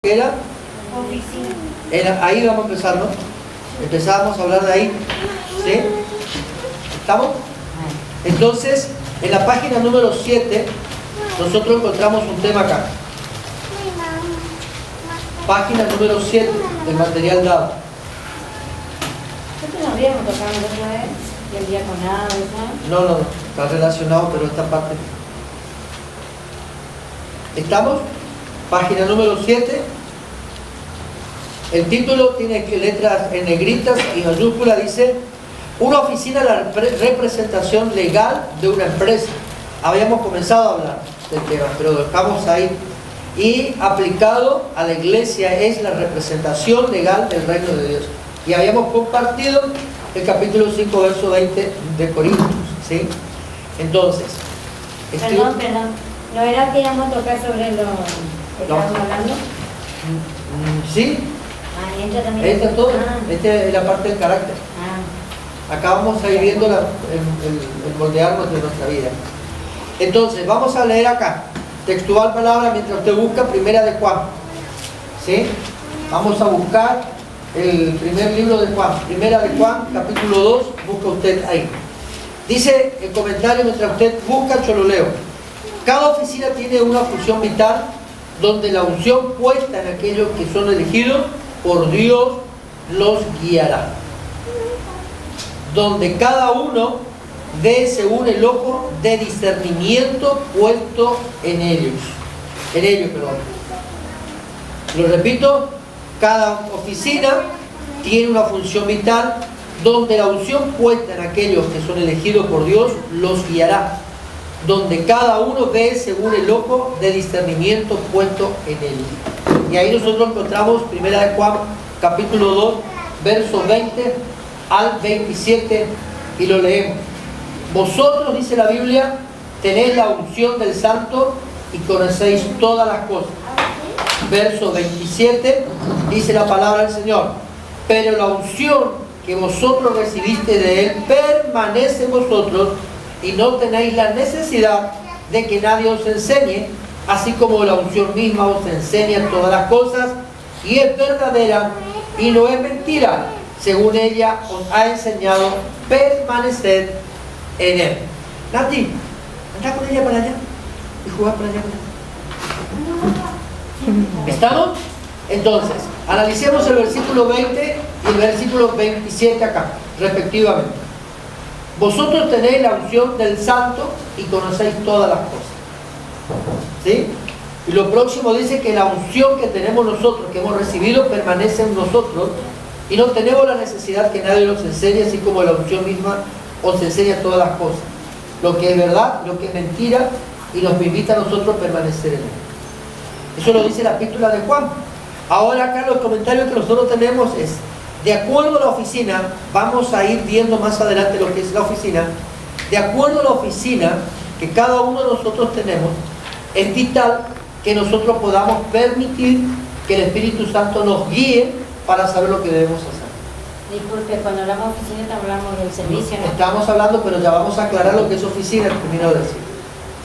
era Oficina. ahí vamos a empezar, ¿no? Empezamos a hablar de ahí, ¿sí? ¿Estamos? Entonces, en la página número 7 nosotros encontramos un tema acá. Página número 7 del material dado. Nosotros no habíamos tocado otra vez, y el diaconado, ¿no? No, está relacionado, pero esta parte. ¿Estamos? Página número 7. El título tiene letras en negritas y mayúscula, dice: una oficina de la representación legal de una empresa. Habíamos comenzado a hablar del tema, pero lo dejamos ahí. Y aplicado a la iglesia es la representación legal del reino de Dios. Y habíamos compartido el capítulo 5, verso 20 de Corintios, ¿sí? Entonces, Perdón. ¿No era que íbamos a tocar sobre lo que estábamos hablando? ¿sí? Ah, y entra también. Esta es todo. Ah. Esta es la parte del carácter. Ah. Acá vamos a ir viendo el moldearnos de nuestra vida. Entonces, vamos a leer acá, textual palabra, mientras usted busca Primera de Juan. ¿Sí? Vamos a buscar el primer libro de Juan. Primera de Juan, capítulo 2, busca usted ahí. Dice el comentario, mientras usted busca, yo lo leo. Cada oficina tiene una función vital donde la unción puesta en aquellos que son elegidos por Dios los guiará. Donde cada uno ve según el ojo de discernimiento puesto en ellos. Lo repito, cada oficina tiene una función vital donde la unción puesta en aquellos que son elegidos por Dios los guiará. Donde cada uno ve según el ojo de discernimiento puesto en ellos. Y ahí nosotros encontramos Primera de Juan, capítulo 2, versos 20 al 27, y lo leemos. Vosotros, dice la Biblia, tenéis la unción del Santo y conocéis todas las cosas. Verso 27, dice la palabra del Señor: pero la unción que vosotros recibiste de Él permanece en vosotros, y no tenéis la necesidad de que nadie os enseñe, así como la unción misma os enseña todas las cosas, y es verdadera y no es mentira. Según ella os ha enseñado, permaneced en Él. Nati, anda con ella para allá y jugar para allá. ¿Estamos? Entonces, analicemos el versículo 20 y el versículo 27 acá, respectivamente. Vosotros tenéis la unción del Santo y conocéis todas las cosas. ¿Sí? Y lo próximo dice que la unción que tenemos nosotros, que hemos recibido, permanece en nosotros, y no tenemos la necesidad que nadie nos enseñe, así como la unción misma os enseña todas las cosas. Lo que es verdad, lo que es mentira, y nos invita a nosotros a permanecer en él. Eso lo dice la epístola de Juan. Ahora acá los comentarios que nosotros tenemos es: de acuerdo a la oficina, vamos a ir viendo más adelante lo que es la oficina. De acuerdo a la oficina que cada uno de nosotros tenemos, es vital que nosotros podamos permitir que el Espíritu Santo nos guíe para saber lo que debemos hacer. Disculpe, cuando hablamos de oficina hablamos del servicio, ¿no? Estamos hablando, pero ya vamos a aclarar lo que es oficina, termino de decir.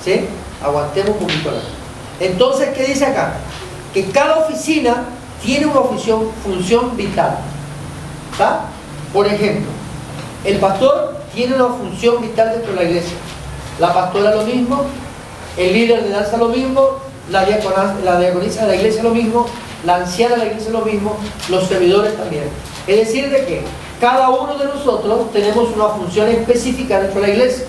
¿Sí? Aguantemos un poquito acá. Entonces, ¿qué dice acá? Que cada oficina tiene una función vital. ¿Está? Por ejemplo, el pastor tiene una función vital dentro de la iglesia. La pastora lo mismo, el líder de danza lo mismo, la diaconisa de la iglesia lo mismo, la anciana de la iglesia lo mismo, los servidores también. Es decir, de que cada uno de nosotros tenemos una función específica dentro de la iglesia,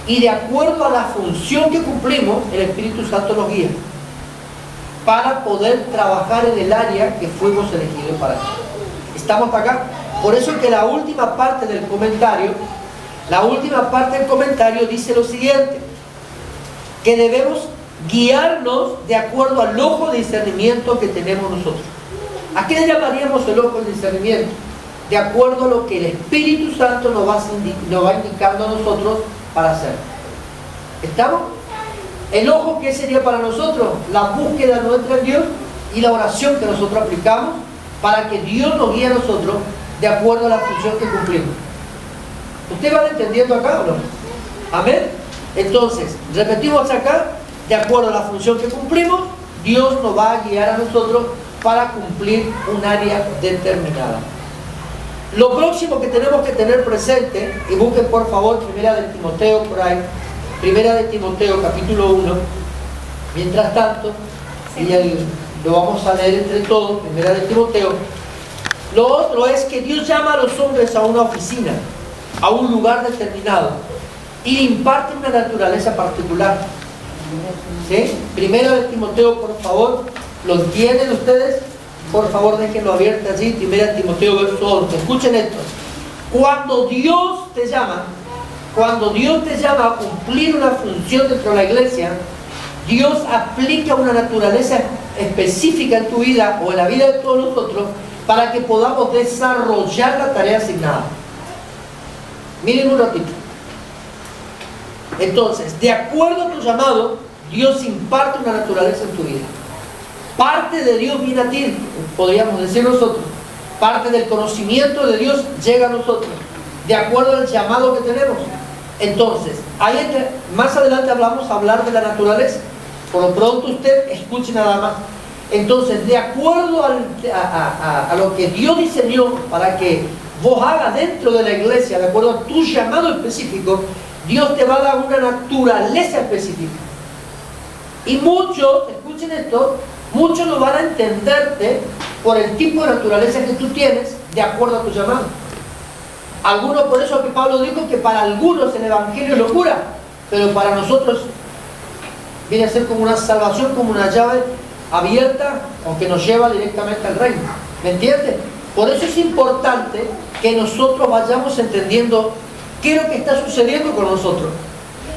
y de acuerdo a la función que cumplimos, el Espíritu Santo nos guía para poder trabajar en el área que fuimos elegidos para. ¿Estamos acá? Por eso es que la última parte del comentario dice lo siguiente: que debemos guiarnos de acuerdo al ojo de discernimiento que tenemos nosotros. ¿A qué le llamaríamos el ojo de discernimiento? De acuerdo a lo que el Espíritu Santo nos va indicando a nosotros para hacer. ¿Estamos? El ojo, ¿qué sería para nosotros? La búsqueda nuestra en Dios y la oración que nosotros aplicamos para que Dios nos guíe a nosotros de acuerdo a la función que cumplimos. ¿Ustedes van entendiendo acá o no? ¿Amén? Entonces, repetimos acá: de acuerdo a la función que cumplimos, Dios nos va a guiar a nosotros para cumplir un área determinada. Lo próximo que tenemos que tener presente, y busquen por favor Primera de Timoteo por ahí, Primera de Timoteo capítulo 1, mientras tanto, y lo vamos a leer entre todos, Primera de Timoteo. Lo otro es que Dios llama a los hombres a una oficina, a un lugar determinado, y le imparte una naturaleza particular. ¿Sí? Primera de Timoteo, por favor, ¿lo entienden ustedes? Por favor, déjenlo abierto allí, Primera de Timoteo, verso 11. Escuchen esto. Cuando Dios te llama a cumplir una función dentro de la iglesia, Dios aplica una naturaleza específica en tu vida o en la vida de todos nosotros para que podamos desarrollar la tarea asignada. Miren un ratito. Entonces, de acuerdo a tu llamado, Dios imparte una naturaleza en tu vida. Parte de Dios viene a ti, podríamos decir nosotros. Parte del conocimiento de Dios llega a nosotros, de acuerdo al llamado que tenemos. Entonces, más adelante vamos a hablar de la naturaleza. Por lo pronto usted escuche nada más. Entonces, de acuerdo a lo que Dios diseñó para que vos hagas dentro de la iglesia, de acuerdo a tu llamado específico, Dios te va a dar una naturaleza específica. Y muchos, escuchen esto, muchos no van a entenderte por el tipo de naturaleza que tú tienes de acuerdo a tu llamado. Algunos, por eso que Pablo dijo que para algunos el evangelio es locura, pero para nosotros viene a ser como una salvación, como una llave abierta, aunque nos lleva directamente al reino. ¿Me entiendes? Por eso es importante que nosotros vayamos entendiendo qué es lo que está sucediendo con nosotros.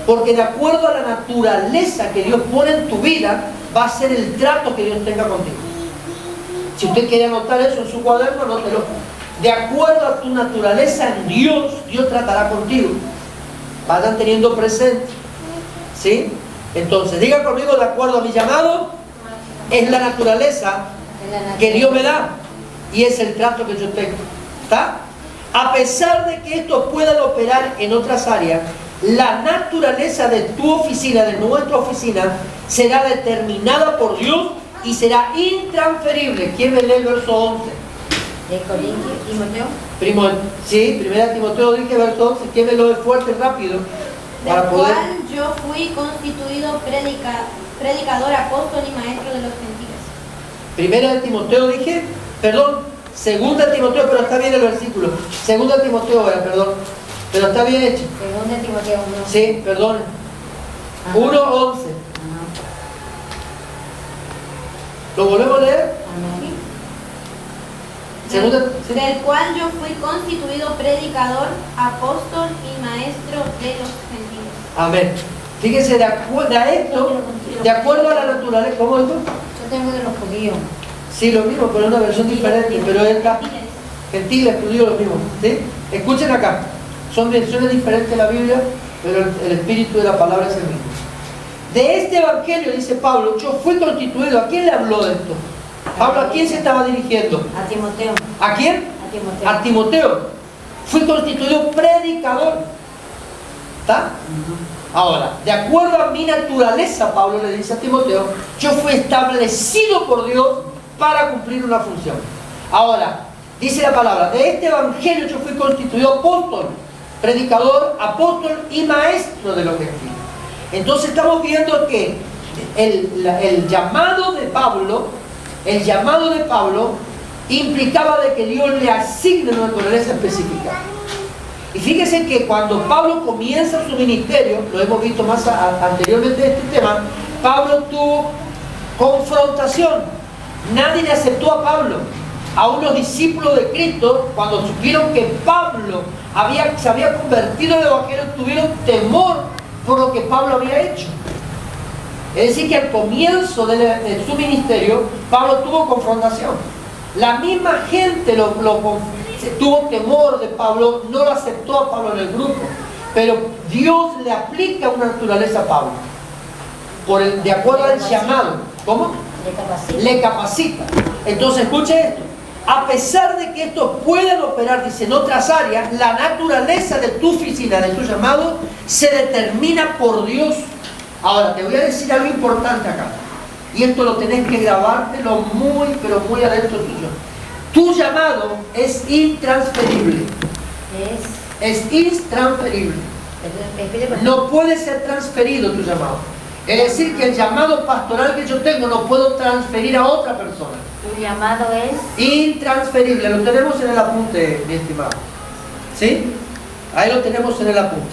Porque de acuerdo a la naturaleza que Dios pone en tu vida, va a ser el trato que Dios tenga contigo. Si usted quiere anotar eso en su cuaderno, anótelo. De acuerdo a tu naturaleza en Dios, Dios tratará contigo. Vayan teniendo presente. ¿Sí? Entonces, diga conmigo, de acuerdo a mi llamado, es la naturaleza que Dios me da. Y es el trato que yo tengo. ¿Está? A pesar de que esto pueda operar en otras áreas, la naturaleza de tu oficina, de nuestra oficina, será determinada por Dios y será intransferible. ¿Quién me lee el verso 11? ¿De Corintios, Timoteo? Sí, Primera Timoteo, dije verso 11. ¿Quién me lo ve fuerte y rápido? Del cual yo fui constituido predicador, apóstol y maestro de los gentiles. Primera de Timoteo dije, perdón, Segunda de Timoteo, pero está bien el versículo. Segunda de Timoteo, perdón, pero está bien hecho. Segunda de Timoteo 1. Sí, perdón. 1:11. ¿Lo volvemos a leer? Amén. Segunda, sí. Del cual yo fui constituido predicador, apóstol y maestro de los gentiles. Amén. Fíjese, de acuerdo a la naturaleza, ¿cómo es esto? Yo tengo de los judíos. Sí, lo mismo, pero es una versión diferente, pero esta, gentiles, judíos, lo mismo. ¿Sí? Escuchen acá, son versiones diferentes de la Biblia, pero el espíritu de la palabra es el mismo. De este evangelio, dice Pablo, yo fui constituido. ¿A quién le habló de esto? Pablo, ¿a quién se estaba dirigiendo? A Timoteo. ¿A quién? A Timoteo. A Timoteo. Fui constituido predicador. ¿Está? Ahora, de acuerdo a mi naturaleza, Pablo le dice a Timoteo, yo fui establecido por Dios para cumplir una función. Ahora, dice la palabra, de este evangelio yo fui constituido apóstol, predicador, apóstol y maestro de los gentiles. Entonces estamos viendo que el llamado de Pablo implicaba de que Dios le asigne una naturaleza específica. Y fíjense que cuando Pablo comienza su ministerio, lo hemos visto más anteriormente en este tema, Pablo tuvo confrontación. Nadie le aceptó a Pablo. Aún los discípulos de Cristo, cuando supieron que Pablo se había convertido en evangelio, tuvieron temor por lo que Pablo había hecho. Es decir, que al comienzo de su ministerio, Pablo tuvo confrontación. La misma gente tuvo temor de Pablo, no lo aceptó a Pablo en el grupo. Pero Dios le aplica una naturaleza a Pablo, de acuerdo al llamado. ¿Cómo? Le capacita. Entonces, escuche esto. A pesar de que esto puede operar, dice, en otras áreas, la naturaleza de tu oficina, de tu llamado, se determina por Dios. Ahora, te voy a decir algo importante acá. y esto lo tenés que grabártelo muy, pero muy adentro tuyo. Tu llamado es intransferible. Es intransferible. No puede ser transferido tu llamado. Es decir, que el llamado pastoral que yo tengo no puedo transferir a otra persona. Tu llamado es intransferible. Lo tenemos en el apunte, mi estimado. ¿Sí? Ahí lo tenemos en el apunte.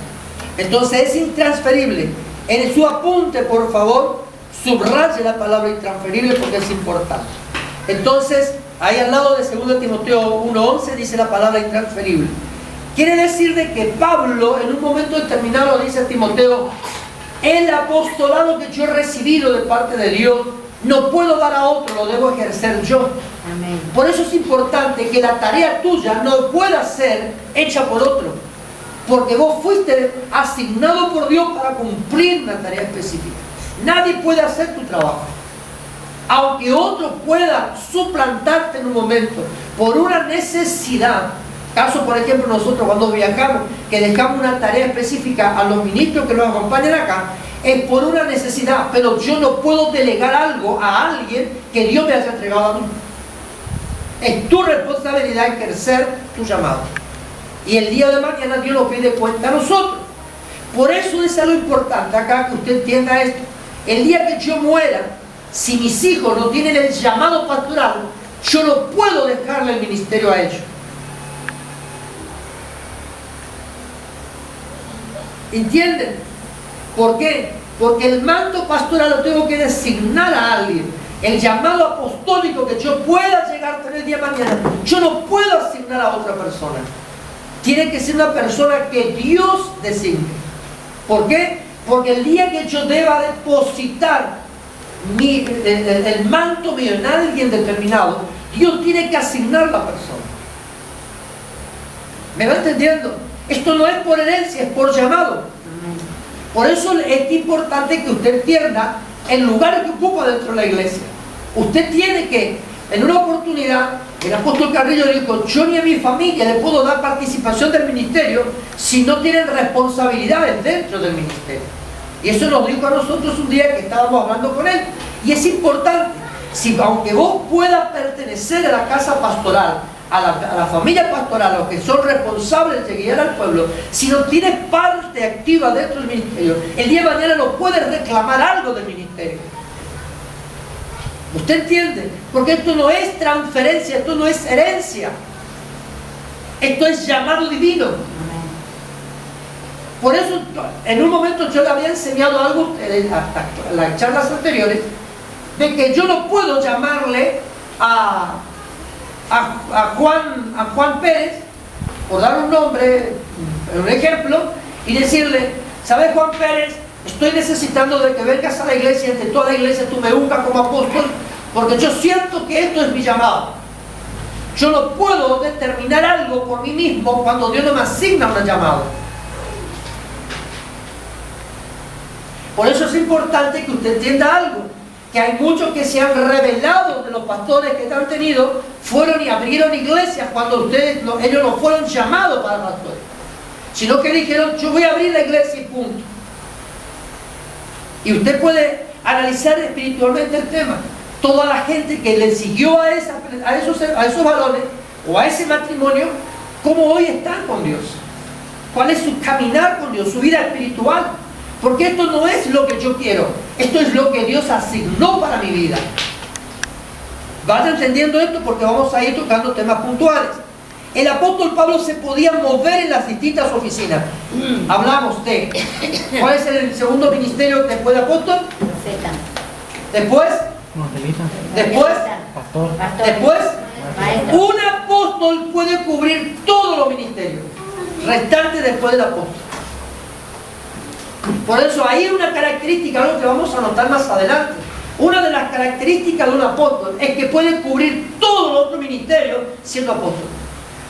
Entonces es intransferible. En su apunte, por favor, subraye la palabra intransferible porque es importante. Entonces, ahí al lado de 2 Timoteo 1:11 dice la palabra intransferible. Quiere decir de que Pablo en un momento determinado dice a Timoteo: el apostolado que yo he recibido de parte de Dios no puedo dar a otro, lo debo ejercer yo. Amén. Por eso es importante que la tarea tuya no pueda ser hecha por otro, porque vos fuiste asignado por Dios para cumplir una tarea específica. Nadie puede hacer tu trabajo, aunque otro pueda suplantarte en un momento por una necesidad. Caso, por ejemplo, nosotros cuando viajamos, que dejamos una tarea específica a los ministros que nos acompañan acá, es por una necesidad, pero yo no puedo delegar algo a alguien que Dios me haya entregado a mí. Es tu responsabilidad ejercer tu llamado. Y el día de mañana Dios nos pide cuenta a nosotros. Por eso es algo importante acá que usted entienda esto. El día que yo muera, si mis hijos no tienen el llamado pastoral, yo no puedo dejarle el ministerio a ellos. ¿Entienden? ¿Por qué? Porque el manto pastoral lo tengo que designar a alguien. El llamado apostólico que yo pueda llegar a tener el día de mañana, yo no puedo asignar a otra persona. Tiene que ser una persona que Dios designe. ¿Por qué? Porque el día que yo deba depositar el manto mío en alguien determinado, Dios tiene que asignar la persona. ¿Me va entendiendo? Esto no es por herencia, es por llamado. Por eso es importante que usted entienda el lugar que ocupa dentro de la iglesia. Usted tiene que, en una oportunidad, el apóstol Carrillo dijo: yo ni a mi familia le puedo dar participación del ministerio si no tienen responsabilidades dentro del ministerio. Y eso nos dijo a nosotros un día que estábamos hablando con él. Y es importante, si aunque vos puedas pertenecer a la casa pastoral, a la familia pastoral, a los que son responsables de guiar al pueblo, si no tienes parte activa dentro del ministerio, el día de mañana no puedes reclamar algo del ministerio. ¿Usted entiende? Porque esto no es transferencia, esto no es herencia. Esto es llamado divino. Por eso, en un momento yo le había enseñado algo hasta las charlas anteriores, de que yo no puedo llamarle a Juan Pérez, por dar un nombre, un ejemplo, y decirle: ¿sabes, Juan Pérez? Estoy necesitando de que vengas a la iglesia, entre toda la iglesia tú me unjas como apóstol, porque yo siento que esto es mi llamado. Yo no puedo determinar algo por mí mismo cuando Dios no me asigna un llamado. Por eso es importante que usted entienda algo, que hay muchos que se han revelado de los pastores que han tenido, fueron y abrieron iglesias cuando ellos no fueron llamados para pastores, sino que dijeron: yo voy a abrir la iglesia y punto. Y usted puede analizar espiritualmente el tema. Toda la gente que le siguió a esos varones o a ese matrimonio, ¿cómo hoy están con Dios? ¿Cuál es su caminar con Dios, su vida espiritual? Porque esto no es lo que yo quiero, esto es lo que Dios asignó para mi vida. Vayan entendiendo esto porque vamos a ir tocando temas puntuales. El apóstol Pablo se podía mover en las distintas oficinas. Hablamos de ¿cuál es el segundo ministerio después de apóstol? Profeta. Después, Pastor. después, Maestro. un apóstol puede cubrir todos los ministerios restantes después del apóstol. Por eso hay una característica, algo que vamos a notar más adelante. Una de las características de un apóstol es que puede cubrir todos los otros ministerios siendo apóstol,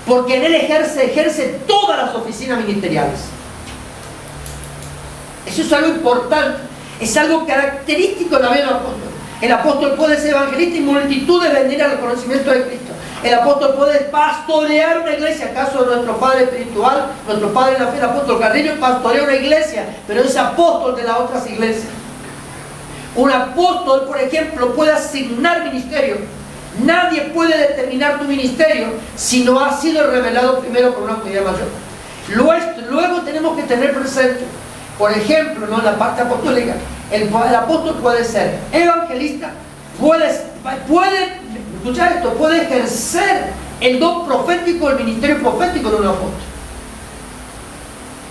porque en él ejerce todas las oficinas ministeriales. Eso es algo importante, es algo característico de la vida del apóstol. El apóstol puede ser evangelista y multitudes venir al conocimiento de Cristo. El apóstol puede pastorear una iglesia. Acaso nuestro padre espiritual, nuestro padre en la fe, el apóstol Carrillo, pastorea una iglesia, pero es apóstol de las otras iglesias. Un apóstol, por ejemplo, puede asignar ministerio. Nadie puede determinar tu ministerio si no ha sido revelado primero por una autoridad mayor. Luego tenemos que tener presente, por ejemplo, ¿no?, en la parte apostólica, el apóstol puede ser evangelista, puede escuchar esto, puede ejercer el don profético, el ministerio profético de un apóstol.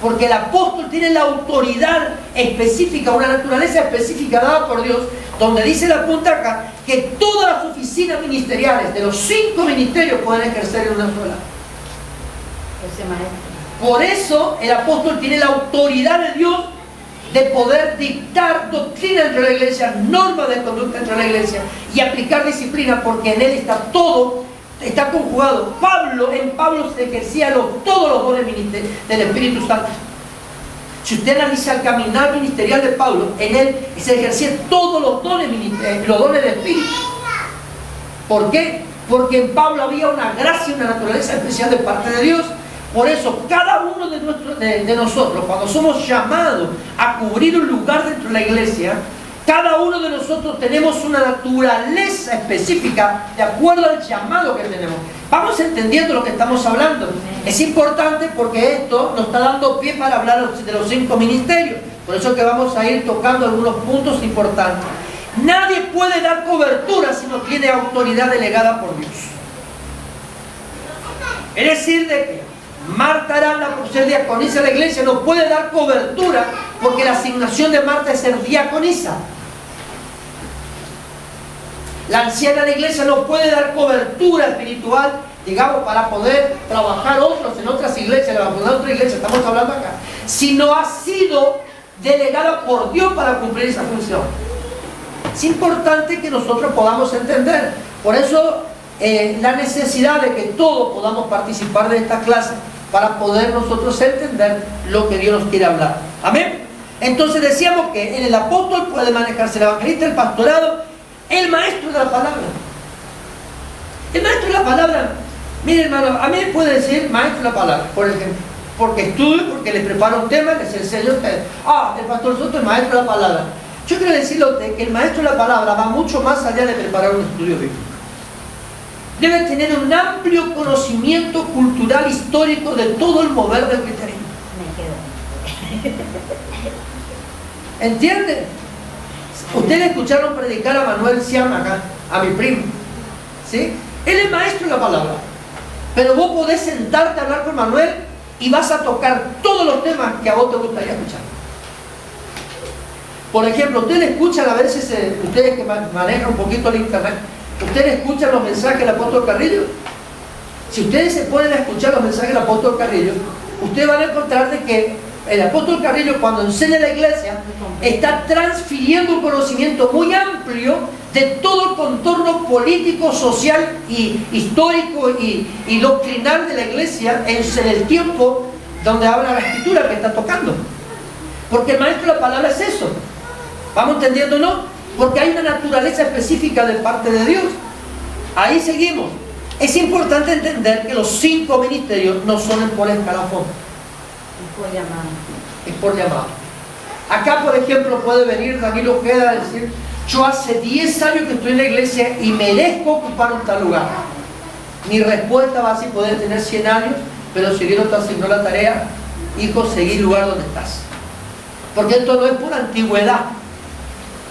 Porque el apóstol tiene la autoridad específica, una naturaleza específica dada por Dios, donde dice la punta acá que todas las oficinas ministeriales de los 5 ministerios pueden ejercer en una sola. Ese maestro. Por eso el apóstol tiene la autoridad de Dios de poder dictar doctrina entre la iglesia, normas de conducta entre la iglesia y aplicar disciplina, porque en él está todo, está conjugado. En Pablo se ejercían todos los dones del Espíritu Santo. Si usted analiza el caminar ministerial de Pablo, en él se ejercían todos los dones del Espíritu. ¿Por qué? Porque en Pablo había una gracia y una naturaleza especial de parte de Dios. Por eso, cada uno de nosotros, cuando somos llamados a cubrir un lugar dentro de la iglesia, cada uno de nosotros tenemos una naturaleza específica de acuerdo al llamado que tenemos. Vamos entendiendo lo que estamos hablando. Es importante porque esto nos está dando pie para hablar de los 5 ministerios. Por eso que vamos a ir tocando algunos puntos importantes. Nadie puede dar cobertura si no tiene autoridad delegada por Dios. Es decir, de que Marta Aranda, por ser diaconisa de la iglesia, no puede dar cobertura porque la asignación de Marta es ser diaconisa. La anciana de la iglesia no puede dar cobertura espiritual, digamos, para poder trabajar otros en otras iglesias, en otra iglesia, estamos hablando acá, si no ha sido delegada por Dios para cumplir esa función. Es importante que nosotros podamos entender. Por eso la necesidad de que todos podamos participar de esta clase para poder nosotros entender lo que Dios nos quiere hablar. Amén. Entonces decíamos que en el apóstol puede manejarse el evangelista, el pastorado, el maestro de la palabra. El maestro de la palabra, mire hermano, a mí me puede decir maestro de la palabra, por ejemplo, porque estudio, porque le preparo un tema que se enseña a ustedes. El pastor Soto es maestro de la palabra. Yo quiero decirle a usted que el maestro de la palabra va mucho más allá de preparar un estudio bíblico. Debe tener un amplio conocimiento cultural, histórico de todo el mover del cristianismo. ¿Entiende? Ustedes escucharon predicar a Manuel Siam acá, a mi primo, ¿sí? Él es maestro de la palabra, pero vos podés sentarte a hablar con Manuel y vas a tocar todos los temas que a vos te gustaría escuchar. Por ejemplo, ustedes escuchan a veces, ustedes que manejan un poquito el internet, ustedes escuchan los mensajes del apóstol Carrillo. Si ustedes se ponen a escuchar los mensajes del apóstol Carrillo, ustedes van a encontrar de que el apóstol Carrillo, cuando enseña a la iglesia, está transfiriendo un conocimiento muy amplio de todo el contorno político, social y histórico y doctrinal de la iglesia en el tiempo donde habla la escritura que está tocando. Porque el maestro de la palabra es eso. ¿Vamos entendiendo, no? Porque hay una naturaleza específica de parte de Dios. Ahí seguimos. Es importante entender que los 5 ministerios no son por escalafón. Es por llamado. Es por llamado. Acá, por ejemplo, puede venir Danilo Ojeda a decir: yo hace 10 años que estoy en la iglesia y merezco ocupar un tal lugar. Mi respuesta va así: poder tener 100 años, pero si Dios te asignó la tarea, hijo, seguí el lugar donde estás. Porque esto no es por antigüedad,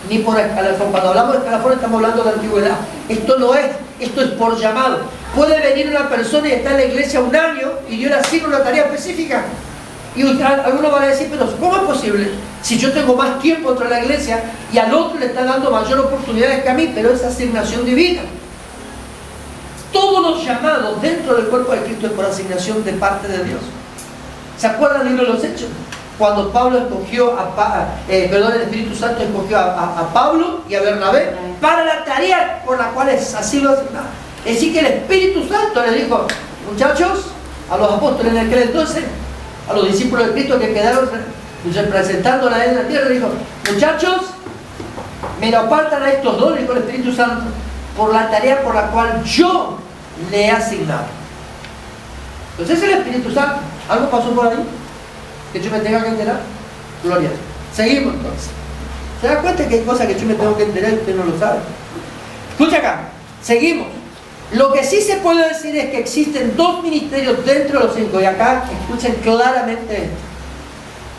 ni por escalafón. Cuando hablamos de escalafón estamos hablando de antigüedad. Esto no es, esto es por llamado. Puede venir una persona y estar en la iglesia un año y yo le asigno una tarea específica. Y algunos van a decir: pero ¿cómo es posible? Si yo tengo más tiempo dentro de la iglesia y al otro le está dando mayor oportunidades que a mí, pero es asignación divina. Todos los llamados dentro del cuerpo de Cristo es por asignación de parte de Dios. ¿Se acuerdan del libro de los Hechos? Cuando Pablo escogió el Espíritu Santo escogió a Pablo y a Bernabé para la tarea por la cual así lo asignaba. Es decir, que el Espíritu Santo le dijo: muchachos, a los apóstoles en aquel entonces, a los discípulos de Cristo que quedaron representándola a él en la tierra, le dijo: muchachos, me lo apartan a estos dos, le dijo el Espíritu Santo, por la tarea por la cual yo le he asignado. Entonces es el Espíritu Santo. ¿Algo pasó por ahí que yo me tenga que enterar? Gloria. Seguimos entonces. ¿Se da cuenta que hay cosas que yo me tengo que enterar y usted no lo sabe? Escucha acá, seguimos. Lo que sí se puede decir es que existen dos ministerios dentro de los 5. Y acá escuchen claramente esto.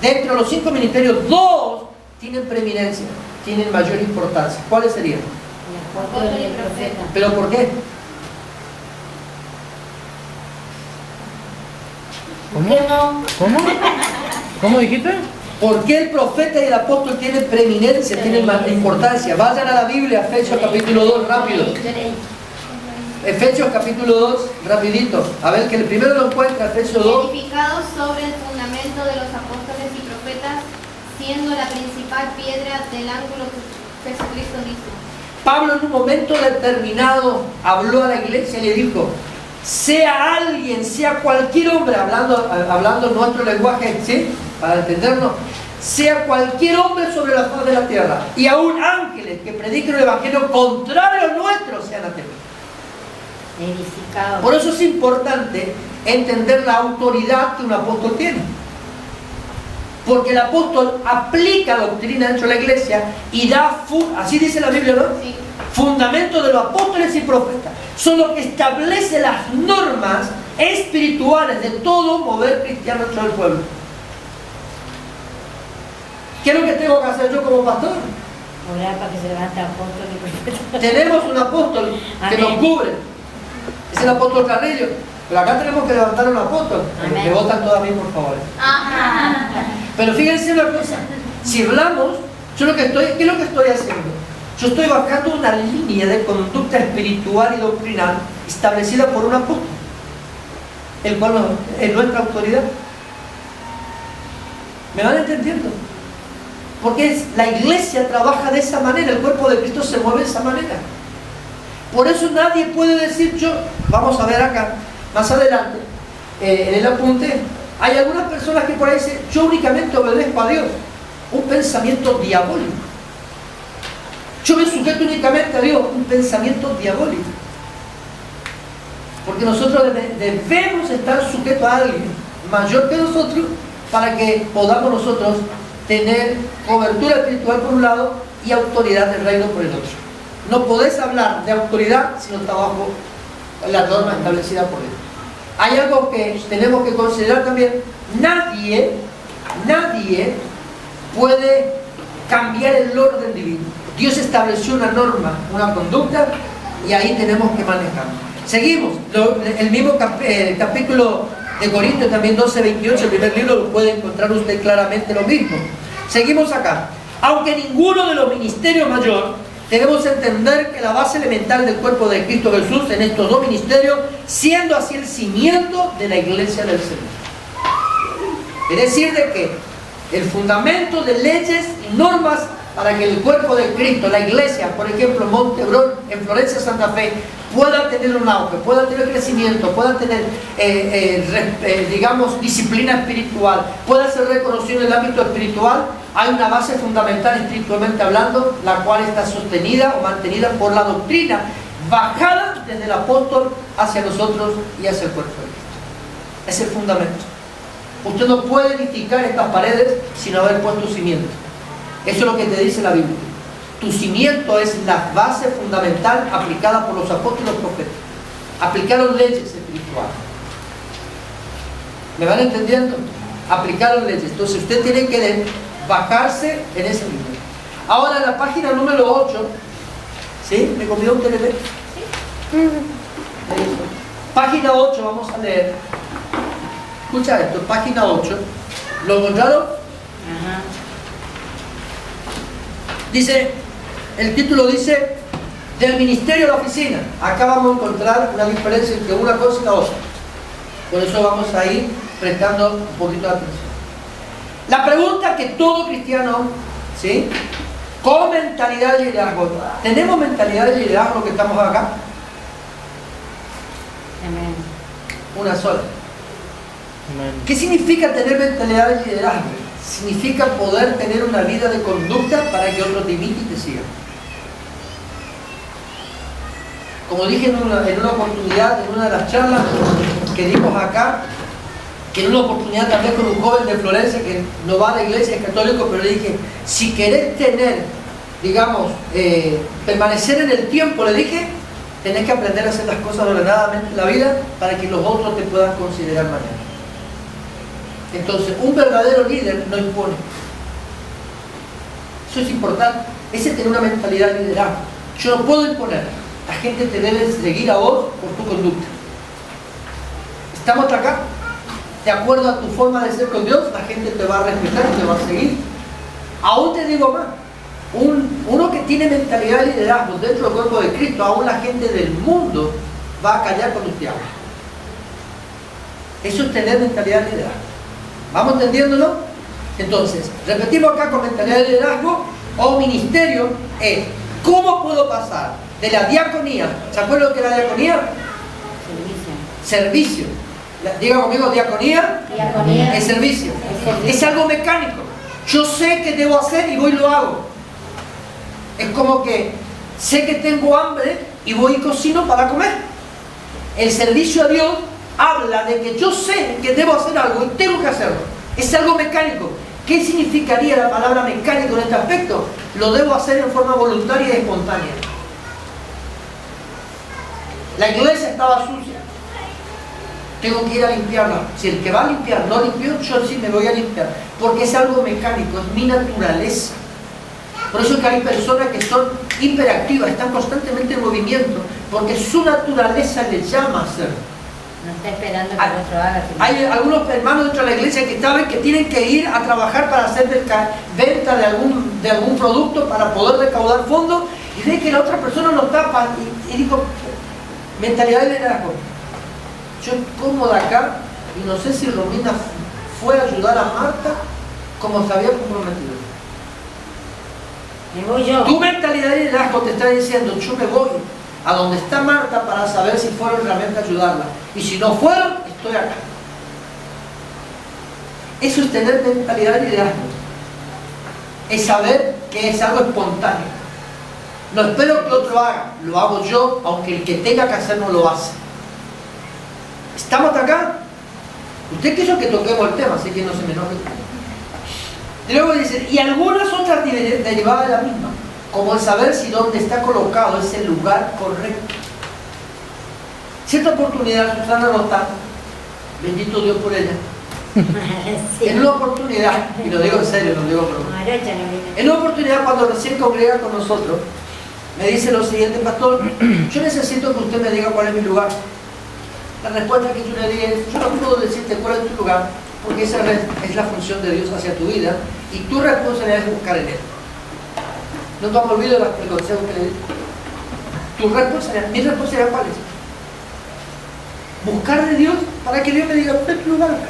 Dentro de los 5 ministerios, 2 tienen preeminencia, tienen mayor importancia. ¿Cuáles serían? El apóstol y el profeta. ¿Pero por qué? ¿Cómo? ¿Cómo dijiste? ¿Por qué el profeta y el apóstol tienen preeminencia, tienen más importancia? Vayan a la Biblia, Efesios capítulo 2, rápido. Efesios capítulo 2, rapidito. A ver, que el primero lo encuentra, Efesios 2. Edificados sobre el fundamento de los apóstoles y profetas, siendo la principal piedra del ángulo Jesucristo mismo. Pablo en un momento determinado habló a la iglesia y le dijo, sea alguien, sea cualquier hombre, hablando nuestro lenguaje, ¿sí? Para entendernos, sea cualquier hombre sobre la faz de la tierra, y aún ángeles que prediquen el evangelio contrario al nuestro sean ateos. Edificado. Por eso es importante entender la autoridad que un apóstol tiene. Porque el apóstol aplica doctrina dentro de la iglesia y da, así dice la Biblia, ¿no? Sí. Fundamento de los apóstoles y profetas. Son los que establece las normas espirituales de todo mover cristiano dentro del pueblo. ¿Qué es lo que tengo que hacer yo como pastor? Orar para que se levante apóstol y profeta. Tenemos un apóstol que Amén. nos cubre. Es el apóstol Carrillo. Pero acá tenemos que levantar un apóstol. Amén. Me votan todos a mí, por favor. Pero fíjense una cosa. Si hablamos, ¿qué es lo que estoy haciendo? Yo estoy bajando una línea de conducta espiritual y doctrinal establecida por un apóstol, el cual es nuestra autoridad. ¿Me van entendiendo? Porque la iglesia trabaja de esa manera, el cuerpo de Cristo se mueve de esa manera. Por eso nadie puede decir yo, vamos a ver acá, más adelante, en el apunte, hay algunas personas que por ahí dicen, yo únicamente obedezco a Dios. Un pensamiento diabólico. Yo me sujeto únicamente a Dios, un pensamiento diabólico. Porque nosotros debemos estar sujetos a alguien mayor que nosotros para que podamos nosotros tener cobertura espiritual por un lado y autoridad del reino por el otro. No podés hablar de autoridad si no está bajo la norma establecida por Dios. Hay algo que tenemos que considerar también. Nadie puede cambiar el orden divino. Dios estableció una norma, una conducta, y ahí tenemos que manejarlo. Seguimos. El mismo capítulo de Corintios, también 12:28, el primer libro, lo puede encontrar usted claramente lo mismo. Seguimos acá. Aunque ninguno de los ministerios mayor, debemos entender que la base elemental del cuerpo de Cristo Jesús en estos dos ministerios, siendo así el cimiento de la iglesia del Señor. Es decir, de que el fundamento de leyes y normas para que el cuerpo de Cristo, la iglesia, por ejemplo, en Montebrón, en Florencia, Santa Fe, pueda tener un auge, pueda tener crecimiento, pueda tener, digamos, disciplina espiritual, pueda ser reconocido en el ámbito espiritual, hay una base fundamental espiritualmente hablando, la cual está sostenida o mantenida por la doctrina, bajada desde el apóstol hacia nosotros y hacia el cuerpo de Cristo. Es el fundamento. Usted no puede edificar estas paredes sin haber puesto cimiento. Eso es lo que te dice la Biblia. Tu cimiento es la base fundamental aplicada por los apóstoles y los profetas. Aplicaron leyes espirituales. ¿Me van entendiendo? Aplicaron leyes. Entonces usted tiene que bajarse en ese nivel. Ahora en la página número 8, ¿sí? ¿Me comió un TLB? Sí. Página 8, vamos a leer. Escucha esto, página 8. ¿Lo encontraron? Ajá. Dice, el título dice, del ministerio a la oficina. Acá vamos a encontrar una diferencia entre una cosa y la otra. Por eso vamos a ir prestando un poquito de atención. La pregunta que todo cristiano, ¿sí? Con mentalidad de liderazgo. ¿Tenemos mentalidad de liderazgo que estamos acá? Amén. Una sola. Amén. ¿Qué significa tener mentalidad de liderazgo? Significa poder tener una vida de conducta para que otros te imiten y te sigan. Como dije en una oportunidad, en una de las charlas que dimos acá, que en una oportunidad también con un joven de Florencia que no va a la iglesia, es católico, pero le dije, si querés tener, digamos, permanecer en el tiempo, le dije, tenés que aprender a hacer las cosas ordenadamente en la vida para que los otros te puedan considerar mañana. Entonces, un verdadero líder no impone. Eso es importante. Ese es tener una mentalidad de liderazgo. Yo no puedo imponer. La gente te debe seguir a vos por tu conducta. ¿Estamos hasta acá? De acuerdo a tu forma de ser con Dios, la gente te va a respetar y te va a seguir. Aún te digo más. Uno que tiene mentalidad de liderazgo dentro del cuerpo de Cristo, aún la gente del mundo va a callar cuando usted habla. Eso es tener mentalidad de liderazgo. ¿Vamos entendiéndolo? Entonces, repetimos acá con mentalidad de liderazgo o ministerio es ¿cómo puedo pasar de la diaconía? ¿Se acuerdan lo que era diaconía? Servicio. Diga conmigo, diaconía es servicio. Es algo mecánico. Yo sé que debo hacer y voy y lo hago. Es como que sé que tengo hambre y voy y cocino para comer. El servicio a Dios habla de que yo sé que debo hacer algo y tengo que hacerlo. Es algo mecánico. ¿Qué significaría la palabra mecánico en este aspecto? Lo debo hacer en forma voluntaria y espontánea. La iglesia estaba sucia. Tengo que ir a limpiarla. Si el que va a limpiar no limpió, yo sí me voy a limpiar. Porque es algo mecánico, es mi naturaleza. Por eso es que hay personas que son hiperactivas, están constantemente en movimiento, porque su naturaleza les llama a hacerlo. No está esperando que el otro haga. Hay algunos hermanos dentro de la iglesia que saben que tienen que ir a trabajar para hacer venta de algún producto para poder recaudar fondos y ve que la otra persona lo tapa y digo, mentalidad de liderazgo. Yo como de acá y no sé si Romina fue a ayudar a Marta como se había comprometido. Me voy yo. Tu mentalidad de liderazgo te está diciendo, yo me voy a donde está Marta para saber si fueron realmente a ayudarla. Y si no fueron, estoy acá. Eso es tener mentalidad de liderazgo. Es saber que es algo espontáneo. No espero que otro haga, lo hago yo, aunque el que tenga que hacer no lo hace. ¿Estamos hasta acá? Usted quiso que toquemos el tema, así que no se me enoje. Y luego dice, y algunas otras derivadas de la misma, como el saber si donde está colocado es el lugar correcto. Cierta oportunidad, Susana no está, bendito Dios por ella. Sí. En una oportunidad, y lo digo en serio, lo digo por Marocha no viene. en una oportunidad cuando recién congrega con nosotros, me dice lo siguiente, pastor, yo necesito que usted me diga cuál es mi lugar. La respuesta que yo le di es, yo no puedo decirte cuál es tu lugar, porque esa es la función de Dios hacia tu vida, y tu responsabilidad es buscar en Él. No te olvides el consejo que le di. Tu responsabilidad, mi responsabilidad cuál es? Buscar de Dios para que Dios me diga, ¿cuál es tu lugar acá?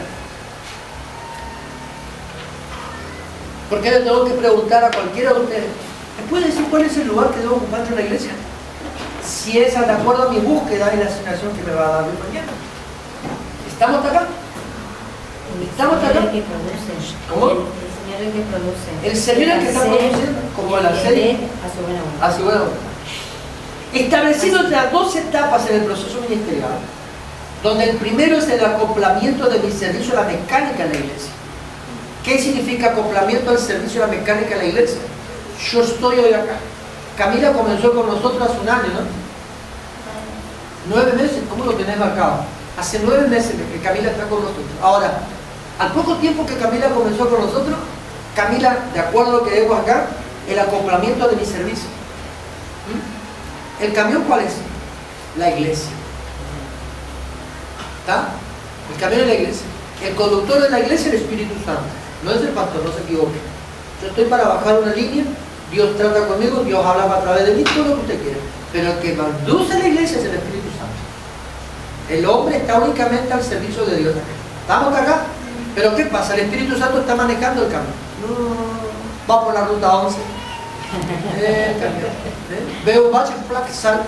¿Por qué le tengo que preguntar a cualquiera de ustedes? ¿Me puede decir cuál es el lugar que debo ocupar en la iglesia? Si es de acuerdo a mi búsqueda y la asignación que me va a dar Dios mañana. ¿Estamos hasta acá? ¿Estamos hasta acá? El que produce. ¿Cómo? El Señor es el que produce. El Señor es el que está produciendo, como la serie. A su buena voluntad. Así bueno. Establecido entre dos etapas en el proceso ministerial, donde el primero es el acoplamiento de mi servicio a la mecánica en la iglesia. ¿Qué significa acoplamiento al servicio a la mecánica en la iglesia? Yo estoy hoy acá. Camila comenzó con nosotros hace un año, ¿no? 9 meses, ¿cómo lo tenés marcado? Hace 9 meses que Camila está con nosotros. Ahora, al poco tiempo que Camila comenzó con nosotros, Camila, de acuerdo a lo que vemos acá, el acoplamiento de mi servicio. ¿El camión cuál es? La iglesia. ¿Está? El camión es la iglesia. El conductor de la iglesia es el Espíritu Santo. No es el pastor, no se equivoque. Yo estoy para bajar una línea, Dios trata conmigo, Dios habla a través de mí, todo lo que usted quiera. Pero el que conduce a la iglesia es el Espíritu Santo. El hombre está únicamente al servicio de Dios. ¿Estamos acá? Pero ¿qué pasa? El Espíritu Santo está manejando el camión. Va por la ruta 11. El camión. Veo baches, sal.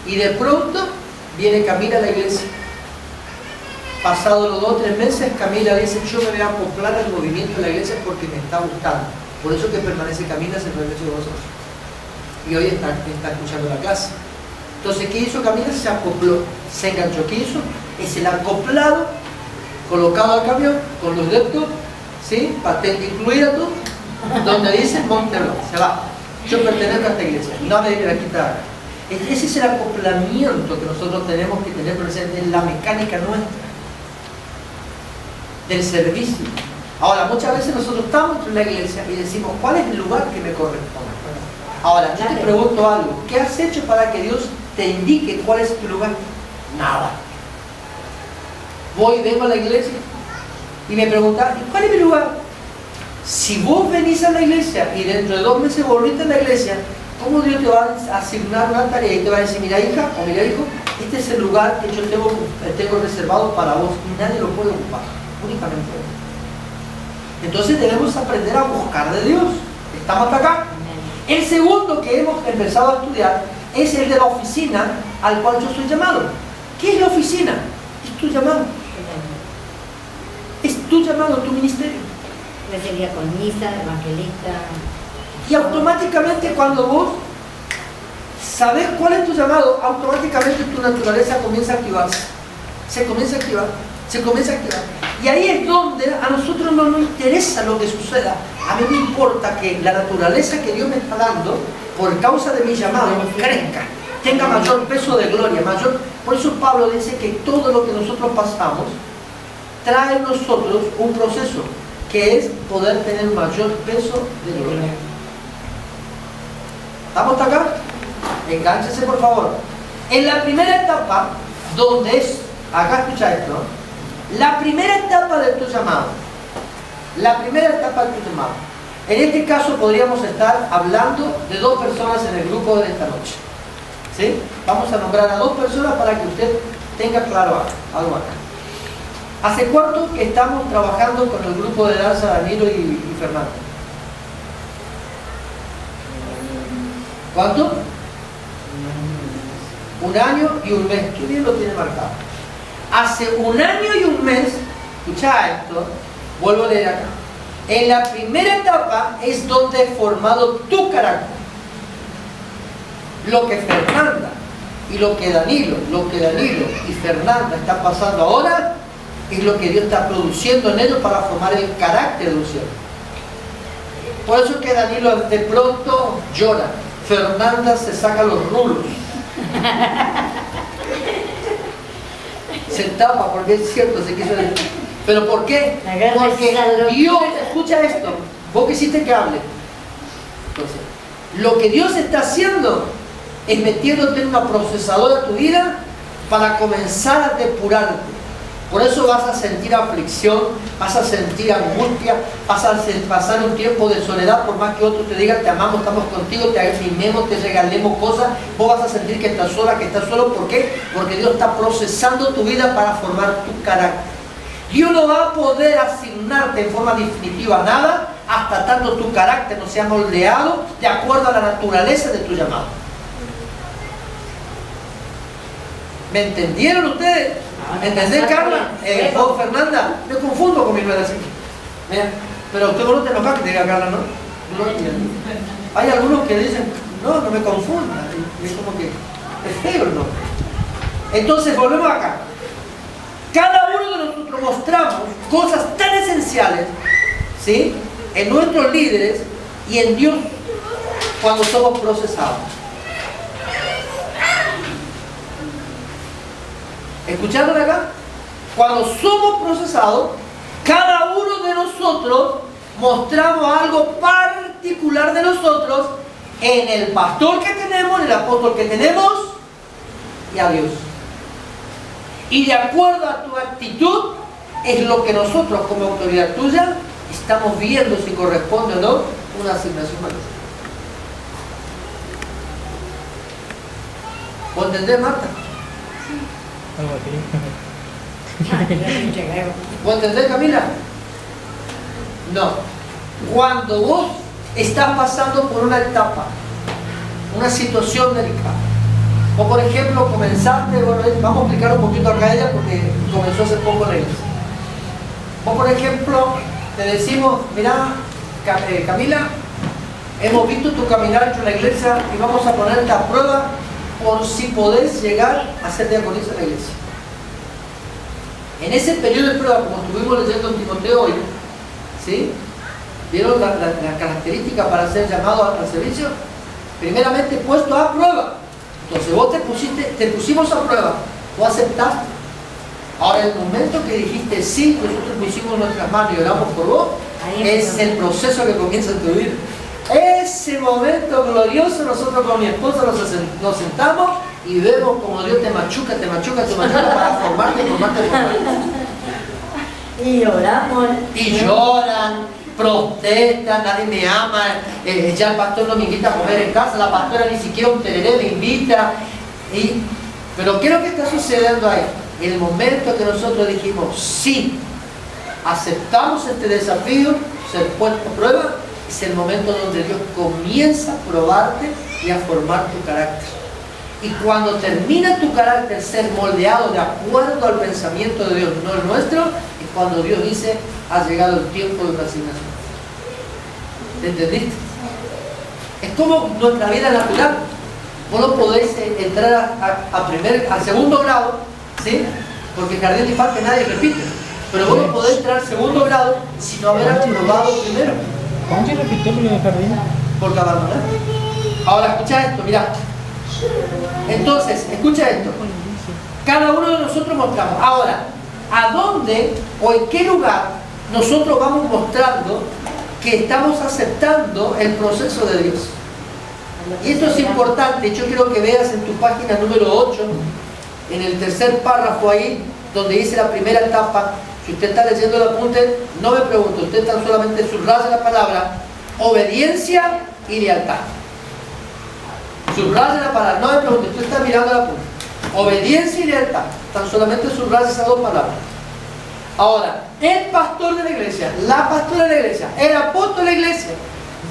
Y de pronto viene Camila a la iglesia. Pasados los 2 o 3 meses, Camila dice, yo me voy a acoplar al movimiento de la iglesia porque me está gustando. Por eso que permanece Camila en el regreso de vosotros. Y hoy está escuchando la clase. Entonces, ¿qué hizo Camila? Se acopló, se enganchó. ¿Qué hizo? Es el acoplado colocado al camión, con los dedos, ¿sí? Patente incluida, tú, donde dice Monterrey, se va. Yo pertenezco a esta iglesia, no me la quitar. Ese es el acoplamiento que nosotros tenemos que tener presente en la mecánica nuestra, del servicio. Ahora, muchas veces nosotros estamos en la iglesia y decimos, ¿cuál es el lugar que me corresponde? Ahora, yo te pregunto algo, ¿qué has hecho para que Dios te indique cuál es tu lugar? Nada. Voy, vengo a la iglesia y me preguntan, ¿cuál es mi lugar? Si vos venís a la iglesia y dentro de 2 meses volviste a la iglesia, ¿cómo Dios te va a asignar una tarea y te va a decir, mira hija o mira hijo, este es el lugar que yo tengo reservado para vos y nadie lo puede ocupar, únicamente vos? Entonces debemos aprender a buscar de Dios. ¿Estamos hasta acá? El segundo que hemos empezado a estudiar es el de la oficina al cual yo soy llamado. ¿Qué es la oficina? Es tu llamado. Es tu llamado, tu ministerio. Sería colmista, evangelista. Y automáticamente cuando vos sabés cuál es tu llamado, automáticamente tu naturaleza comienza a activarse. Se comienza a activar, se comienza a activar. Y ahí es donde a nosotros no nos interesa lo que suceda. A mí me importa que la naturaleza que Dios me está dando, por causa de mi llamado, crezca, tenga mayor peso de gloria, mayor. Por eso Pablo dice que todo lo que nosotros pasamos trae en nosotros un proceso, que es poder tener mayor peso de gloria. ¿Estamos hasta acá? Engánchese por favor. En la primera etapa, donde es, acá escucha esto, ¿no? La primera etapa de tu llamado. La primera etapa de tu llamado. En este caso podríamos estar hablando de 2 personas en el grupo de esta noche. ¿Sí? Vamos a nombrar a 2 personas para que usted tenga claro algo acá. ¿Hace cuánto que estamos trabajando con el grupo de danza Danilo y Fernando? ¿Cuánto? 1 año y 1 mes. ¿Qué bien lo tiene marcado? Hace 1 año y 1 mes, escucha esto, vuelvo a leer acá. En la primera etapa es donde he formado tu carácter. Lo que Fernanda y lo que Danilo y Fernanda están pasando ahora es lo que Dios está produciendo en ellos para formar el carácter de un siervo. Por eso es que Danilo de pronto llora, Fernanda se saca los rulos. Se tapa porque es cierto, se quiso decir. ¿Pero por qué? Porque Dios, escucha esto, vos quisiste que hable. Entonces, lo que Dios está haciendo es metiéndote en una procesadora de tu vida para comenzar a depurarte. Por eso vas a sentir aflicción, vas a sentir angustia, vas a pasar un tiempo de soledad, por más que otros te digan te amamos, estamos contigo, te animemos, te regalemos cosas, vos vas a sentir que estás sola, que estás solo. ¿Por qué? Porque Dios está procesando tu vida para formar tu carácter. Dios no va a poder asignarte en forma definitiva nada hasta tanto tu carácter no sea moldeado de acuerdo a la naturaleza de tu llamado. ¿Me entendieron ustedes? ¿Me entendés, Carla? ¿Vos, Fernanda? Me confundo con mi nuera así. Pero usted no te enoja que te diga Carla, ¿no? Hay algunos que dicen, no me confunda. Es como que es feo, ¿no? Entonces, volvemos acá. Cada uno de nosotros mostramos cosas tan esenciales, ¿sí?, en nuestros líderes y en Dios cuando somos procesados. ¿Escucharon acá? Cuando somos procesados, cada uno de nosotros mostramos algo particular de nosotros en el pastor que tenemos, en el apóstol que tenemos y a Dios. Y de acuerdo a tu actitud, es lo que nosotros como autoridad tuya estamos viendo si corresponde o no una asignación mayor. ¿Vos entendés, Marta? Algo así. ¿Vos entendés, Camila? No. Cuando vos estás pasando por una etapa, una situación delicada, o por ejemplo comenzaste, bueno, vamos a explicar un poquito acá a ella porque comenzó hace poco la iglesia. O por ejemplo, te decimos, mira, Camila, hemos visto tu caminar en la iglesia y vamos a ponerte a prueba por si podés llegar a ser diaconisa en la iglesia. En ese periodo de prueba, como estuvimos leyendo en Timoteo hoy, ¿sí? ¿Vieron la característica para ser llamado al servicio? Primeramente puesto a prueba. Entonces vos te pusimos a prueba, vos aceptaste. Ahora el momento que dijiste sí, nosotros pusimos nuestras manos y oramos por vos, es el proceso que comienza en tu vida. Ese momento glorioso, nosotros con mi esposa nos sentamos y vemos como Dios te machuca para formarte. Y oramos. Y lloran, protestan, nadie me ama, ya el pastor no me invita a comer en casa, la pastora ni siquiera un tereré me invita. Pero ¿qué es lo que está sucediendo ahí? En el momento que nosotros dijimos sí, aceptamos este desafío, ser puesto a prueba, es el momento donde Dios comienza a probarte y a formar tu carácter. Y cuando termina tu carácter ser moldeado de acuerdo al pensamiento de Dios, no el nuestro, es cuando Dios dice, ha llegado el tiempo de una asignación. ¿Te entendiste? Es como nuestra vida natural. Vos no podés entrar al segundo grado, ¿sí? Porque el jardín de infantes nadie repite. Pero vos no podés entrar al segundo grado si no haber aprobado primero. ¿Cómo se repitió por el jardín? Porque abandonar. Ahora escucha esto, mirá. Entonces, escucha esto. Cada uno de nosotros mostramos. Ahora, ¿a dónde o en qué lugar nosotros vamos mostrando que estamos aceptando el proceso de Dios? Y esto es importante. Yo quiero que veas en tu página número 8, en el tercer párrafo ahí, donde dice la primera etapa. Si usted está leyendo el apunte, no me pregunte, usted tan solamente subraya la palabra obediencia y lealtad. Subraya la palabra, no me pregunte, usted está mirando el apunte. Obediencia y lealtad, tan solamente subraya esas dos palabras. Ahora, el pastor de la iglesia, la pastora de la iglesia, el apóstol de la iglesia,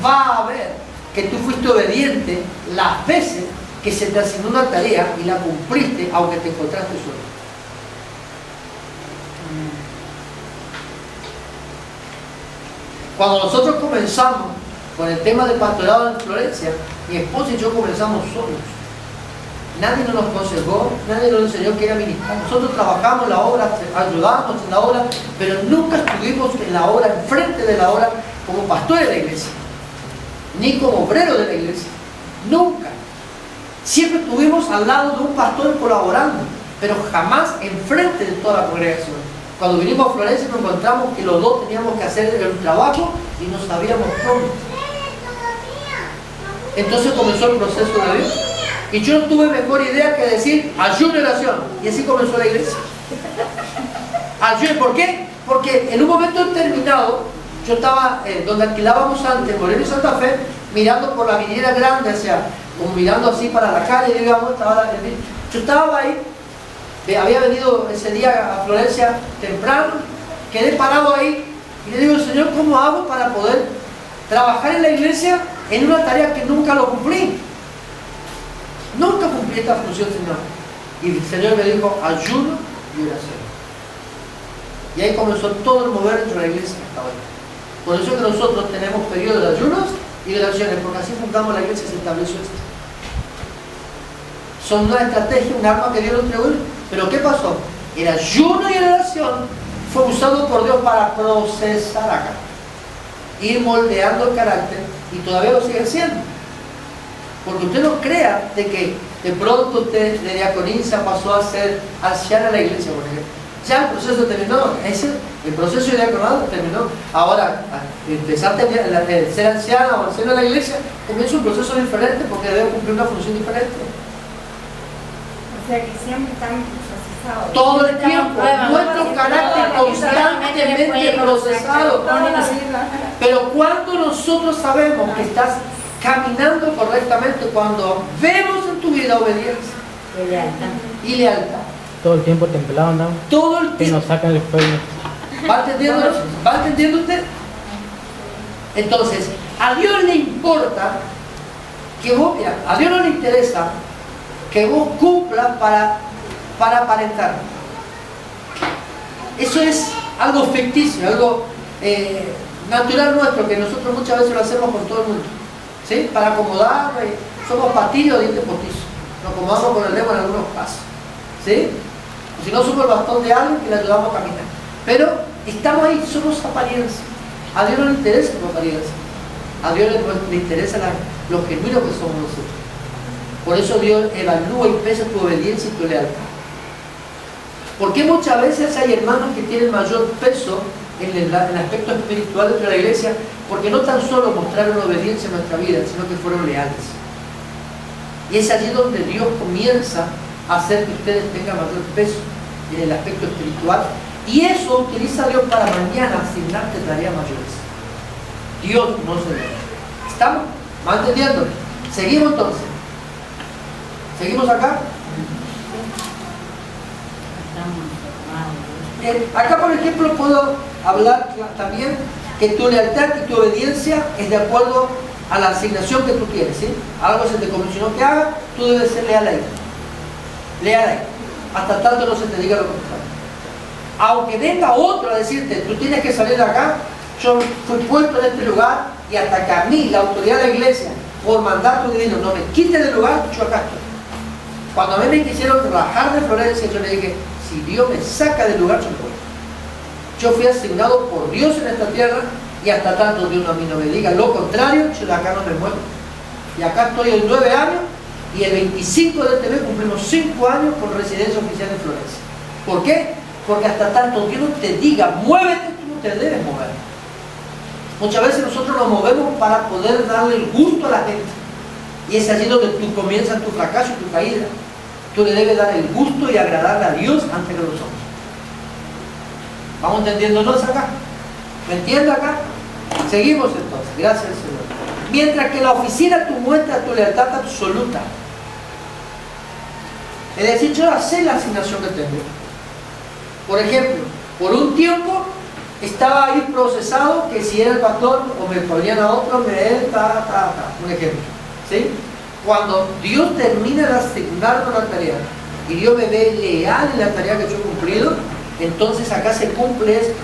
va a ver que tú fuiste obediente las veces que se te asignó una tarea y la cumpliste aunque te encontraste solo. Cuando nosotros comenzamos con el tema del pastorado en Florencia, mi esposa y yo comenzamos solos. Nadie nos aconsejó, nadie nos enseñó que era ministrar. Nosotros trabajamos en la obra, ayudamos en la obra, pero nunca estuvimos en la obra, enfrente de la obra, como pastores de la iglesia, ni como obreros de la iglesia. Nunca. Siempre estuvimos al lado de un pastor colaborando, pero jamás enfrente de toda la congregación. Cuando vinimos a Florencia nos encontramos que los dos teníamos que hacer el trabajo y no sabíamos cómo. Entonces comenzó el proceso de Dios. Y yo no tuve mejor idea que decir ayuno y oración. Y así comenzó la iglesia. Ayuno, ¿por qué? Porque en un momento determinado, yo estaba donde alquilábamos antes, Moreno y Santa Fe, mirando por la avenida grande, como mirando así para la calle, digamos, yo estaba ahí. Había venido ese día a Florencia temprano, quedé parado ahí y le digo, Señor, ¿cómo hago para poder trabajar en la iglesia en una tarea que nunca lo cumplí? Nunca cumplí esta función, Señor. Y el Señor me dijo, ayuno y oración. Y ahí comenzó todo el mover dentro de la iglesia hasta hoy. Por eso que nosotros tenemos periodos de ayunos y de oraciones, porque así fundamos la iglesia y se estableció esto. Son una estrategia, un arma que Dios nos entregó. Pero ¿qué pasó? El ayuno y la oración fue usado por Dios para procesar acá, ir moldeando el carácter, y todavía lo sigue siendo. Porque usted no crea de que de pronto usted de diaconisa pasó a ser anciana en la iglesia, por ejemplo. Ya el proceso terminó, el proceso de diaconado terminó. Ahora, empezar a ser anciana o anciano en la iglesia comienza un proceso diferente porque debe cumplir una función diferente. O sea que siempre están procesados. Todo el tiempo, nuestro carácter constantemente procesado. Pero cuando nosotros sabemos que estás caminando correctamente, cuando vemos en tu vida obediencia y lealtad. Todo el tiempo templado andamos. Todo el Que tiempo. nos sacan el fuego. ¿Va entendiendo usted? Entonces, a Dios le importa que vos, mira, a Dios no le interesa que vos cumplas para aparentar. Eso es algo ficticio, algo natural nuestro, que nosotros muchas veces lo hacemos con todo el mundo, ¿sí? Para acomodar, somos patillos de dientes postizos, nos acomodamos con el dedo en algunos casos, ¿sí? Si no, somos el bastón de alguien que le ayudamos a caminar. Pero estamos ahí, somos apariencia. A Dios no le interesa tu apariencia. A Dios le interesa lo genuino que somos nosotros. Por eso Dios evalúa y pesa tu obediencia y tu lealtad. Porque muchas veces hay hermanos que tienen mayor peso en el aspecto espiritual dentro de la iglesia, porque no tan solo mostraron obediencia en nuestra vida, sino que fueron leales. Y es allí donde Dios comienza a hacer que ustedes tengan mayor peso en el aspecto espiritual, y eso utiliza Dios para mañana asignarte tareas mayores. Dios no se ve. ¿Estamos? ¿Me entendiendo? Seguimos entonces. ¿Seguimos acá? Acá, por ejemplo, puedo hablar también que tu lealtad y tu obediencia es de acuerdo a la asignación que tú tienes, ¿sí? Algo se te comisionó que haga, tú debes ser leal ahí. Leal ahí. Hasta tanto no se te diga lo contrario. Aunque venga otro a decirte, tú tienes que salir de acá, yo fui puesto en este lugar y hasta que a mí, la autoridad de la iglesia, por mandato divino, no me quite del lugar, yo acá estoy. Cuando a mí me quisieron rajar de Florencia, yo le dije, si Dios me saca del lugar, yo me voy. Yo fui asignado por Dios en esta tierra y hasta tanto Dios a mí no me diga lo contrario, yo de acá no me muevo. Y acá estoy en 9 años y el 25 de este mes cumplimos 5 años con residencia oficial en Florencia. ¿Por qué? Porque hasta tanto Dios no te diga, muévete, tú no te debes mover. Muchas veces nosotros nos movemos para poder darle el gusto a la gente. Y es allí donde tú comienzas tu fracaso y tu caída. Tú le debes dar el gusto y agradarle a Dios antes que a los hombres. ¿Vamos entendiéndonos acá? ¿Me entiendes acá? Seguimos entonces, gracias al Señor. Mientras que en la oficina tú muestras tu lealtad absoluta. Es decir, yo ya sé la asignación que tengo. Por ejemplo, por un tiempo estaba ahí procesado que si era el pastor o me ponían a otro, un ejemplo. ¿Sí? Cuando Dios termina de asignarme una tarea y Dios me ve leal en la tarea que yo he cumplido, entonces acá se cumple esto,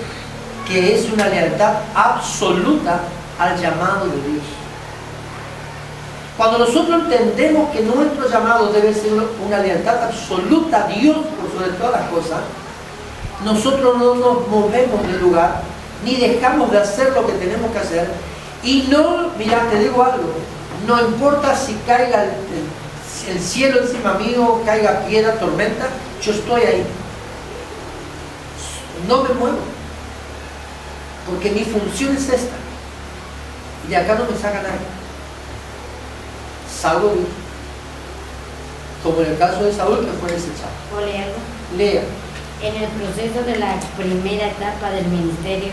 que es una lealtad absoluta al llamado de Dios. Cuando nosotros entendemos que nuestro llamado debe ser una lealtad absoluta a Dios por sobre todas las cosas, nosotros no nos movemos del lugar, ni dejamos de hacer lo que tenemos que hacer, y no, mira, te digo algo, no importa si caiga el cielo encima mío, caiga piedra, tormenta, yo estoy ahí. No me muevo. Porque mi función es esta. Y de acá no me saca nadie. Salvo Dios. Como en el caso de Saúl, que fue desechado. ¿Puedo leerlo? Lea. En el proceso de la primera etapa del ministerio,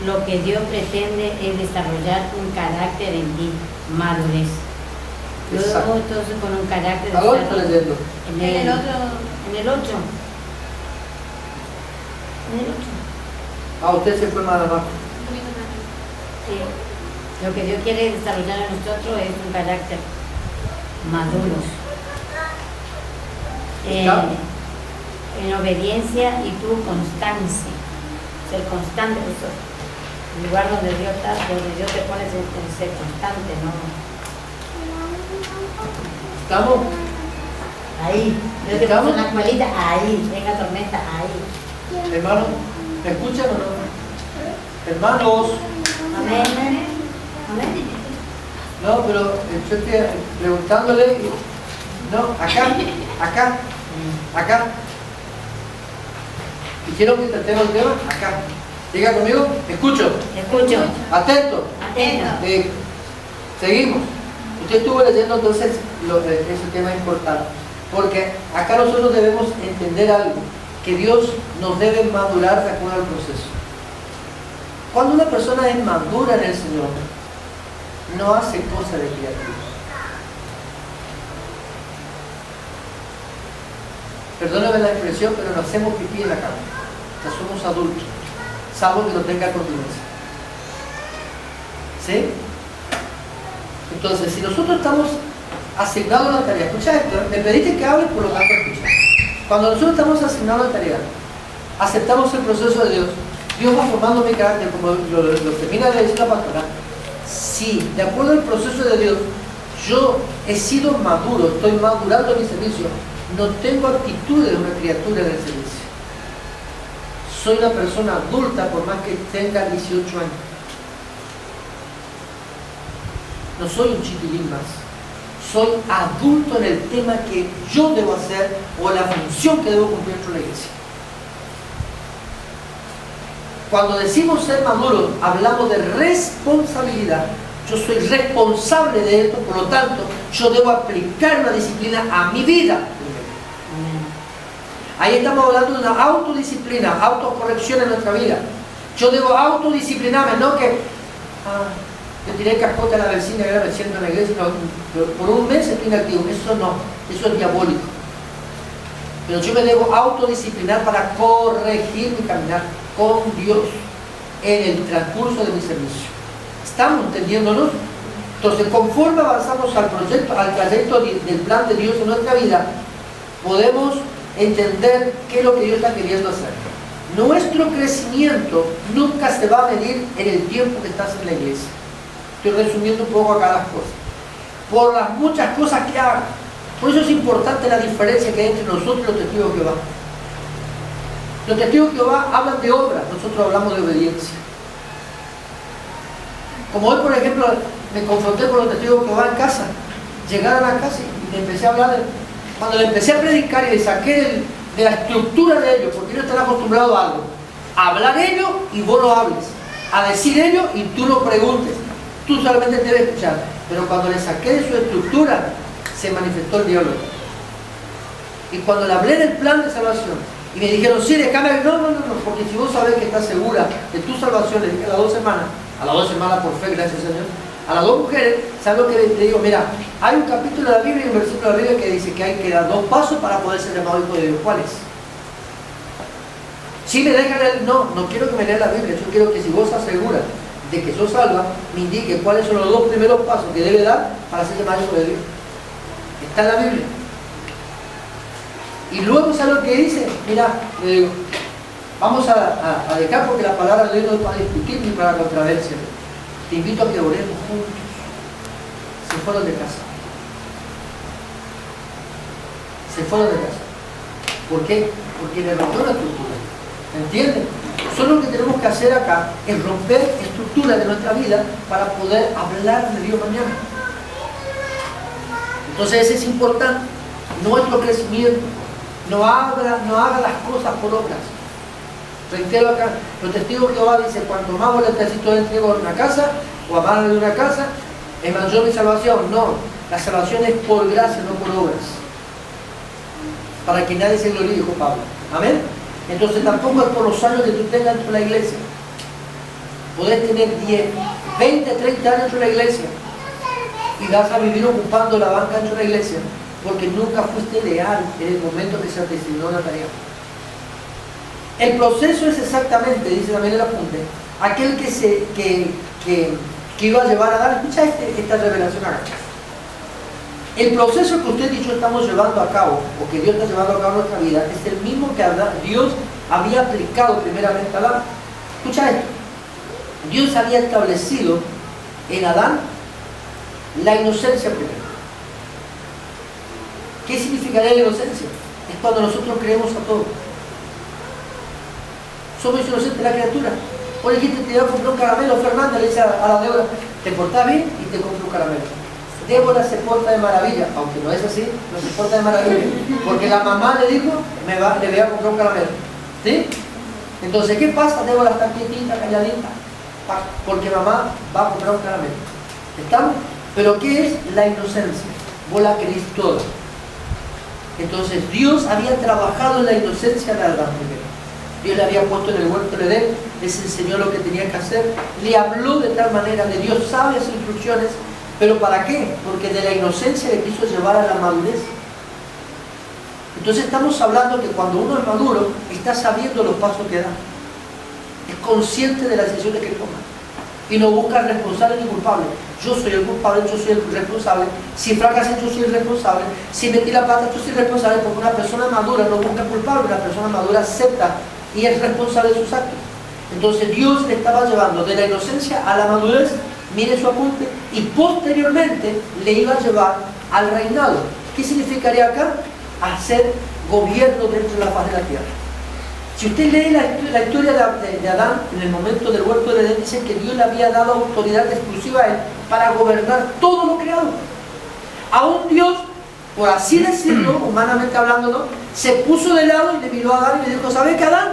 lo que Dios pretende es desarrollar un carácter en ti, madurez. Exacto. Luego, entonces, con un carácter... ¿A dónde está leyendo? En el 8. En el 8. Ah, usted se fue más abajo. Sí. Lo que Dios quiere desarrollar en nosotros es un carácter maduro. En obediencia y tu constancia. Ser constante. El lugar donde Dios está, donde Dios te pone es ser constante, ¿no? ¿Estamos? Ahí. Dios te puso en la escuelita, ahí. Venga tormenta, ahí. Hermano, ¿me escuchan o no? Hermanos. Amén. Amén. No, pero yo estoy preguntándole. No, acá. ¿Quisieron que tratemos el tema? Acá. Diga conmigo, escucho. Escucho. Atento. Atento. Seguimos. Usted estuvo leyendo entonces ese tema importante. Porque acá nosotros debemos entender algo. Que Dios nos debe madurar de acuerdo al proceso. Cuando una persona es madura en el Señor, no hace cosas de criaturas. Perdóname la expresión, pero nos hacemos pipí en la cama. O sea, somos adultos. Salvo que lo tenga continencia. ¿Sí? Entonces, si nosotros estamos asignados a una tarea, escucha esto, me pediste que hable, por lo tanto escucha. Cuando nosotros estamos asignados a una tarea, aceptamos el proceso de Dios, Dios va formando mi carácter, como lo termina de decir la pastora. Si, de acuerdo al proceso de Dios, yo he sido maduro, estoy madurando mi servicio, no tengo actitudes de una criatura en el servicio. Soy una persona adulta por más que tenga 18 años. No soy un chiquilín más. Soy adulto en el tema que yo debo hacer o la función que debo cumplir dentro de la iglesia. Cuando decimos ser maduros, hablamos de responsabilidad. Yo soy responsable de esto, por lo tanto, yo debo aplicar una disciplina a mi vida. Ahí estamos hablando de una autodisciplina, autocorrección en nuestra vida. Yo debo autodisciplinarme, no que yo tiré cascote a la vecina y ahora me siento en la iglesia, no, pero por un mes estoy inactivo. Eso no, eso es diabólico. Pero yo me debo autodisciplinar para corregir mi caminar con Dios en el transcurso de mi servicio. ¿Estamos entendiéndonos? Entonces, conforme avanzamos al trayecto del plan de Dios en nuestra vida, podemos entender qué es lo que Dios está queriendo hacer. Nuestro crecimiento nunca se va a medir en el tiempo que estás en la iglesia. Estoy resumiendo un poco acá las cosas. Por las muchas cosas que hagas. Por eso es importante la diferencia que hay entre nosotros y los testigos de Jehová. Los testigos de Jehová hablan de obra, nosotros hablamos de obediencia. Como hoy, por ejemplo, me confronté con los testigos de Jehová en casa. Llegaron a casa y me empecé a hablar cuando le empecé a predicar y le saqué de la estructura de ellos, porque ellos están acostumbrados a algo. A hablar ellos y vos lo hables. A decir ellos y tú lo preguntes. Tú solamente debes escuchar. Pero cuando le saqué de su estructura, se manifestó el diablo. Y cuando le hablé del plan de salvación, y me dijeron, sí, déjame, no, porque si vos sabés que estás segura de tu salvación, le dije a las 2 semanas por fe, gracias al Señor, a las 2 mujeres, ¿sabes lo que le digo? Mira, hay un capítulo de la Biblia y un versículo de la Biblia que dice que hay que dar 2 pasos para poder ser llamado hijo de Dios. ¿Cuáles? Si me dejan leer, no quiero que me lea la Biblia, yo quiero que si vos estás segura de que sos salva, me indique cuáles son los 2 primeros pasos que debe dar para ser llamado hijo de Dios. Está en la Biblia. Y luego, ¿sabes lo que dice? Mira, le digo, vamos a dejar porque la palabra de Dios no es para discutir ni para controversia. Te invito a que oremos juntos. Se fueron de casa. Se fueron de casa. ¿Por qué? Porque le rompió la estructura. ¿Entienden? Solo lo que tenemos que hacer acá es romper estructuras de nuestra vida para poder hablar de Dios mañana. Entonces ese es importante. Nuestro crecimiento. No haga las cosas por obras. Reitero acá, los testigos de Jehová dicen, cuanto más voletacito entrego en una casa, o a mano de una casa, es mayor mi salvación. No, la salvación es por gracia, no por obras. Para que nadie se gloríe, dijo Pablo. Amén. Entonces tampoco es por los años que tú tengas dentro de la iglesia. Podés tener 10, 20, 30 años dentro de la iglesia y vas a vivir ocupando la banca dentro de la iglesia porque nunca fuiste leal en el momento que se te asignó la tarea. El proceso es exactamente, dice también el apunte, aquel que iba a llevar a dar, escucha esta revelación acá. El proceso que usted y yo estamos llevando a cabo, o que Dios está llevando a cabo en nuestra vida, es el mismo que Dios había aplicado primeramente a Adán. Escucha esto. Dios había establecido en Adán la inocencia primero. ¿Qué significaría la inocencia? Es cuando nosotros creemos a todo. Somos inocentes de la criatura. Por ejemplo, te iba a comprar un caramelo, Fernanda le dice a la Débora, te portás bien y te compro un caramelo. Débora se porta de maravilla, aunque no es así, no se porta de maravilla, porque la mamá le dijo, le voy a comprar un caramelo. ¿Sí? Entonces, ¿qué pasa? Débora está quietita, calladita, porque mamá va a comprar un caramelo. ¿Estamos? Pero ¿qué es la inocencia? Vos la querés toda. Entonces, Dios había trabajado en la inocencia de Adán primero. Dios le había puesto en el huerto de Edén, les enseñó lo que tenía que hacer, le habló de tal manera, le dio sabias instrucciones. ¿Pero para qué? Porque de la inocencia le quiso llevar a la madurez. Entonces estamos hablando que cuando uno es maduro, está sabiendo los pasos que da. Es consciente de las decisiones que toma. Y no busca responsable ni culpable. Yo soy el culpable, yo soy el responsable. Si fracasé, yo soy el responsable. Si metí la pata, yo soy el responsable. Porque una persona madura no busca culpable. Una persona madura acepta y es responsable de sus actos. Entonces Dios le estaba llevando de la inocencia a la madurez. Mire su apunte, y posteriormente le iba a llevar al reinado. ¿Qué significaría acá? Hacer gobierno dentro de la faz de la tierra. Si usted lee la historia de Adán en el momento del huerto del Edén, dice que Dios le había dado autoridad exclusiva a él para gobernar todo lo creado. Aún Dios, por así decirlo, humanamente hablando, ¿no?, se puso de lado y le miró a Adán y le dijo: ¿sabes qué, Adán?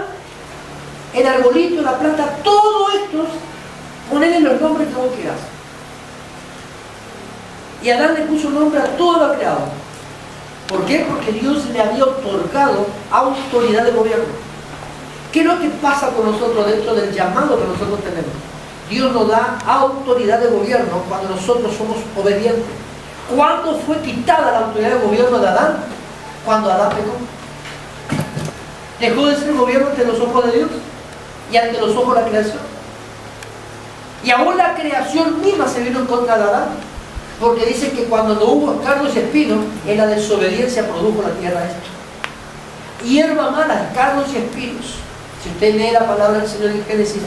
El arbolito, la planta, todo esto, ponele los nombres que vos quieras. Y Adán le puso nombre a todo lo creado. ¿Por qué? Porque Dios le había otorgado autoridad de gobierno. ¿Qué es lo que pasa con nosotros dentro del llamado que nosotros tenemos? Dios nos da autoridad de gobierno cuando nosotros somos obedientes. ¿Cuándo fue quitada la autoridad de gobierno de Adán? Cuando Adán pecó. Dejó de ser gobierno ante los ojos de Dios y ante los ojos de la creación. Y aún la creación misma se vino en contra de Adán, porque dice que cuando no hubo cardos y espinos, en la desobediencia produjo la tierra esto. Hierba mala, cardos y espinos. Si usted lee la palabra del Señor en Génesis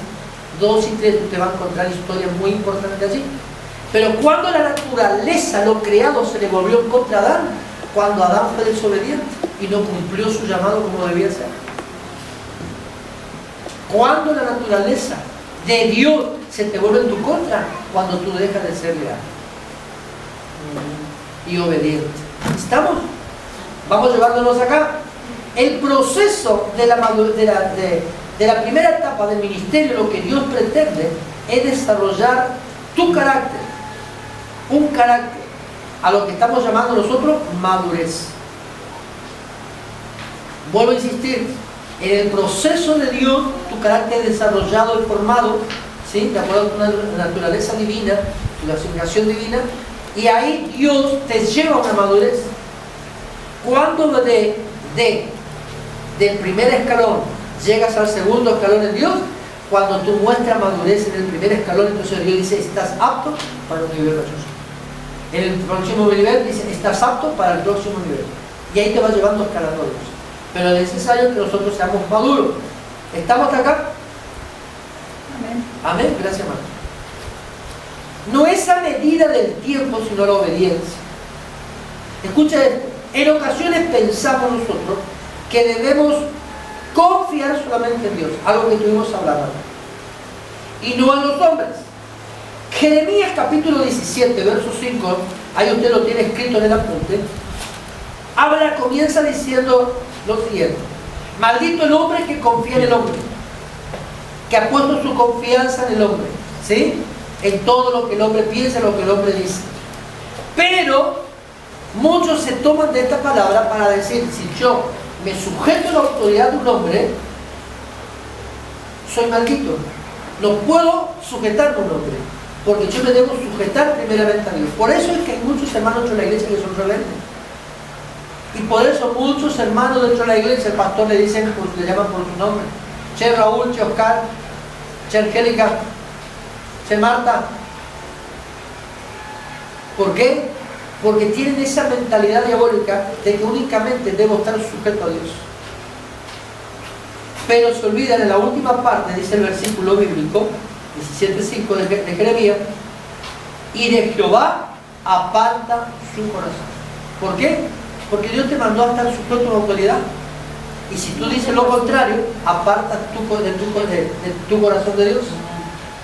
2 y 3, usted va a encontrar historias muy importantes allí. Pero cuando la naturaleza, lo creado, se le volvió en contra a Adán, cuando Adán fue desobediente y no cumplió su llamado como debía ser. Cuando la naturaleza de Dios se te vuelve en tu contra, cuando tú dejas de ser leal y obediente. ¿Estamos? Vamos llevándonos acá. El proceso de la primera etapa del ministerio, lo que Dios pretende es desarrollar tu carácter, un carácter, a lo que estamos llamando nosotros madurez. Vuelvo a insistir, en el proceso de Dios, tu carácter es desarrollado y formado, ¿sí?, de acuerdo con la naturaleza divina, la asignación divina, y ahí Dios te lleva a una madurez. Cuando del primer escalón llegas al segundo escalón en Dios, cuando tú muestras madurez en el primer escalón, entonces Dios dice: estás apto para un nivel mayor. En el próximo nivel dice: estás apto para el próximo nivel. Y ahí te va llevando escalando Dios. Pero es necesario que nosotros seamos maduros. ¿Estamos hasta acá? Amén. Amén. Gracias, hermano. No es a medida del tiempo, sino la obediencia. Escucha esto. En ocasiones pensamos nosotros que debemos confiar solamente en Dios, algo que estuvimos hablando, y no en los hombres. Jeremías capítulo 17, verso 5, ahí usted lo tiene escrito en el apunte, comienza diciendo lo siguiente: maldito el hombre que confía en el hombre, que ha puesto su confianza en el hombre, ¿sí?, en todo lo que el hombre piensa, lo que el hombre dice. Pero muchos se toman de esta palabra para decir: si yo me sujeto a la autoridad de un hombre, soy maldito. No puedo sujetarme a un hombre, porque yo me debo sujetar primeramente a Dios. Por eso es que hay muchos hermanos dentro de la iglesia que son rebeldes. Y por eso muchos hermanos dentro de la iglesia, el pastor le dicen, pues, le llaman por su nombre: Che Raúl, Che Oscar, Che Angélica, Che Marta. ¿Por qué? Porque tienen esa mentalidad diabólica de que únicamente debo estar sujeto a Dios. Pero se olvidan en la última parte, dice el versículo bíblico 17:5 de Jeremías: y de Jehová aparta su corazón. ¿Por qué? Porque Dios te mandó a estar sujeto a la autoridad. Y si tú dices lo contrario, apartas de tu corazón de Dios.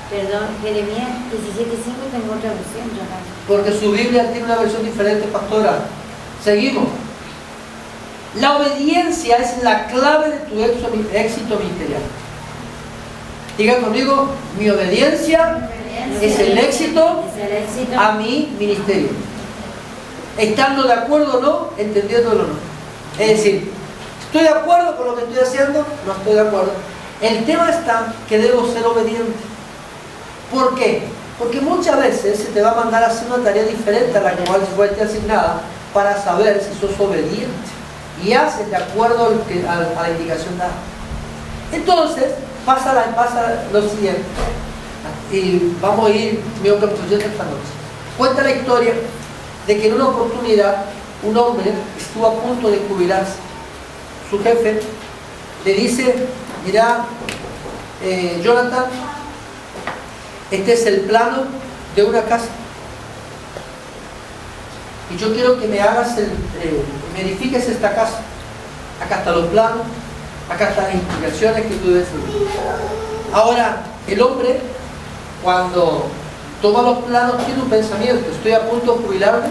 Perdón, Jeremías 17:5, tengo otra versión, Jonathan. Porque su Biblia tiene una versión diferente, pastora. Seguimos. La obediencia es la clave de tu éxito ministerial. Diga conmigo: mi obediencia es el éxito a mi ministerio. Estando de acuerdo o no, entendiéndolo o no. Es decir, ¿estoy de acuerdo con lo que estoy haciendo? No estoy de acuerdo. El tema está que debo ser obediente. ¿Por qué? Porque muchas veces se te va a mandar a hacer una tarea diferente a la cual fue asignada, para saber si sos obediente y haces de acuerdo a la indicación dada. Entonces pasa lo siguiente, y vamos a ir mi conclusión esta noche. Cuenta la historia de que en una oportunidad un hombre estuvo a punto de jubilarse. Su jefe le dice: mira, Jonathan, este es el plano de una casa, y yo quiero que me hagas me edifiques esta casa. Acá están los planos, Acá están las implicaciones que tú debes seguir. Ahora, el hombre, cuando toma los planos, tiene un pensamiento: estoy a punto de jubilarme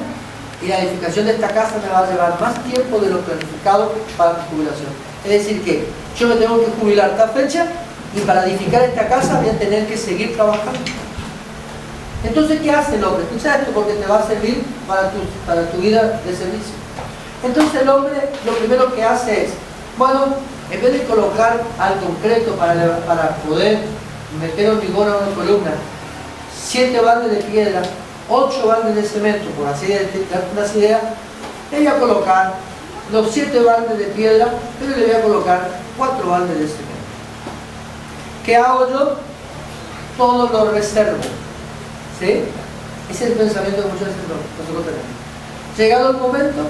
y la edificación de esta casa me va a llevar más tiempo de lo planificado para mi jubilación. Es decir que yo me tengo que jubilar a esta fecha y para edificar esta casa voy a tener que seguir trabajando. Entonces, ¿qué hace el hombre? Escucha esto porque te va a servir para tu vida de servicio. Entonces el hombre lo primero que hace es, bueno, en vez de colocar al concreto para poder meter hormigón a una columna, 7 baldes de piedra, 8 baldes de cemento, por así decirlo, unas ideas, le voy a colocar los 7 baldes de piedra, pero le voy a colocar 4 baldes de cemento. ¿Qué hago yo? Todo lo reservo. ¿Sí? Ese es el pensamiento que muchas veces nosotros tenemos. Llegado el momento,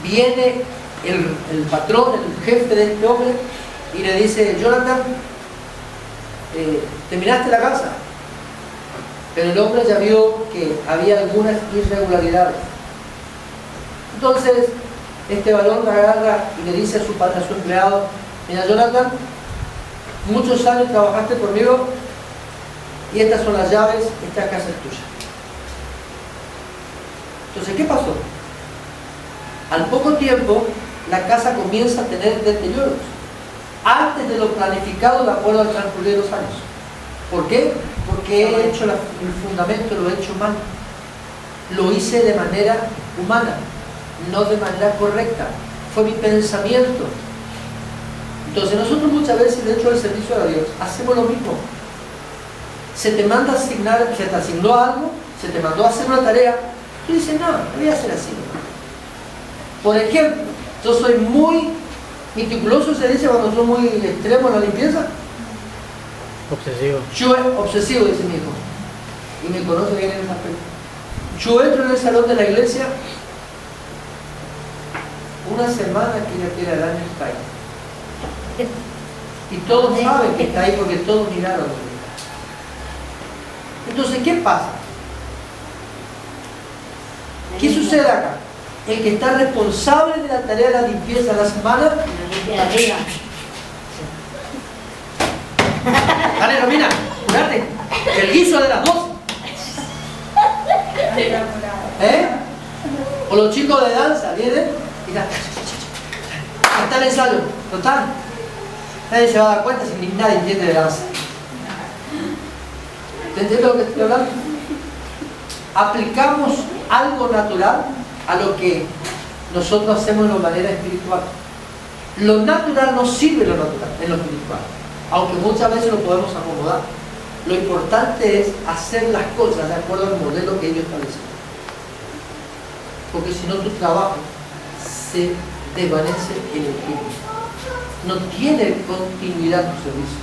viene el patrón, el jefe de este hombre, y le dice: Jonathan, terminaste la casa. Pero el hombre ya vio que había algunas irregularidades. Entonces, este varón agarra y le dice a su empleado: mira, Jonathan, muchos años trabajaste conmigo y estas son las llaves, esta casa es tuya. Entonces, ¿qué pasó? Al poco tiempo, la casa comienza a tener deterioros, antes de lo planificado de acuerdo al transcurrir de los años. ¿Por qué? Porque he hecho el fundamento, lo he hecho mal. Lo hice de manera humana, no de manera correcta. Fue mi pensamiento. Entonces nosotros muchas veces, dentro del servicio a Dios, hacemos lo mismo. Se te manda a asignar, se te asignó algo, se te mandó a hacer una tarea, tú dices: no, voy a hacer así. Por ejemplo, yo soy muy meticuloso, se dice cuando soy muy extremo en la limpieza. Obsesivo. Obsesivo, dice mi hijo. Y me conoce bien en ese aspecto. Yo entro en el salón de la iglesia, una semana que ya quiere el año está ahí. Y todos saben que está ahí porque todos miraron. Entonces, ¿qué pasa? ¿Qué sucede acá? El que está responsable de la tarea de la limpieza de la semana, La limpia de arriba. dale, Romina, curate, el guiso de las 12. ¿Eh? O los chicos de danza vienen y ya está el ensayo, total. Nadie se va a dar cuenta si ni nadie entiende de danza. ¿Te entiendes lo que estoy hablando? Aplicamos algo natural a lo que nosotros hacemos de manera espiritual. Lo natural no sirve lo natural en lo espiritual, aunque muchas veces lo podemos acomodar. Lo importante es hacer las cosas de acuerdo al modelo que ellos establecen, porque si no, tu trabajo se desvanece en el tiempo, no tiene continuidad tu servicio.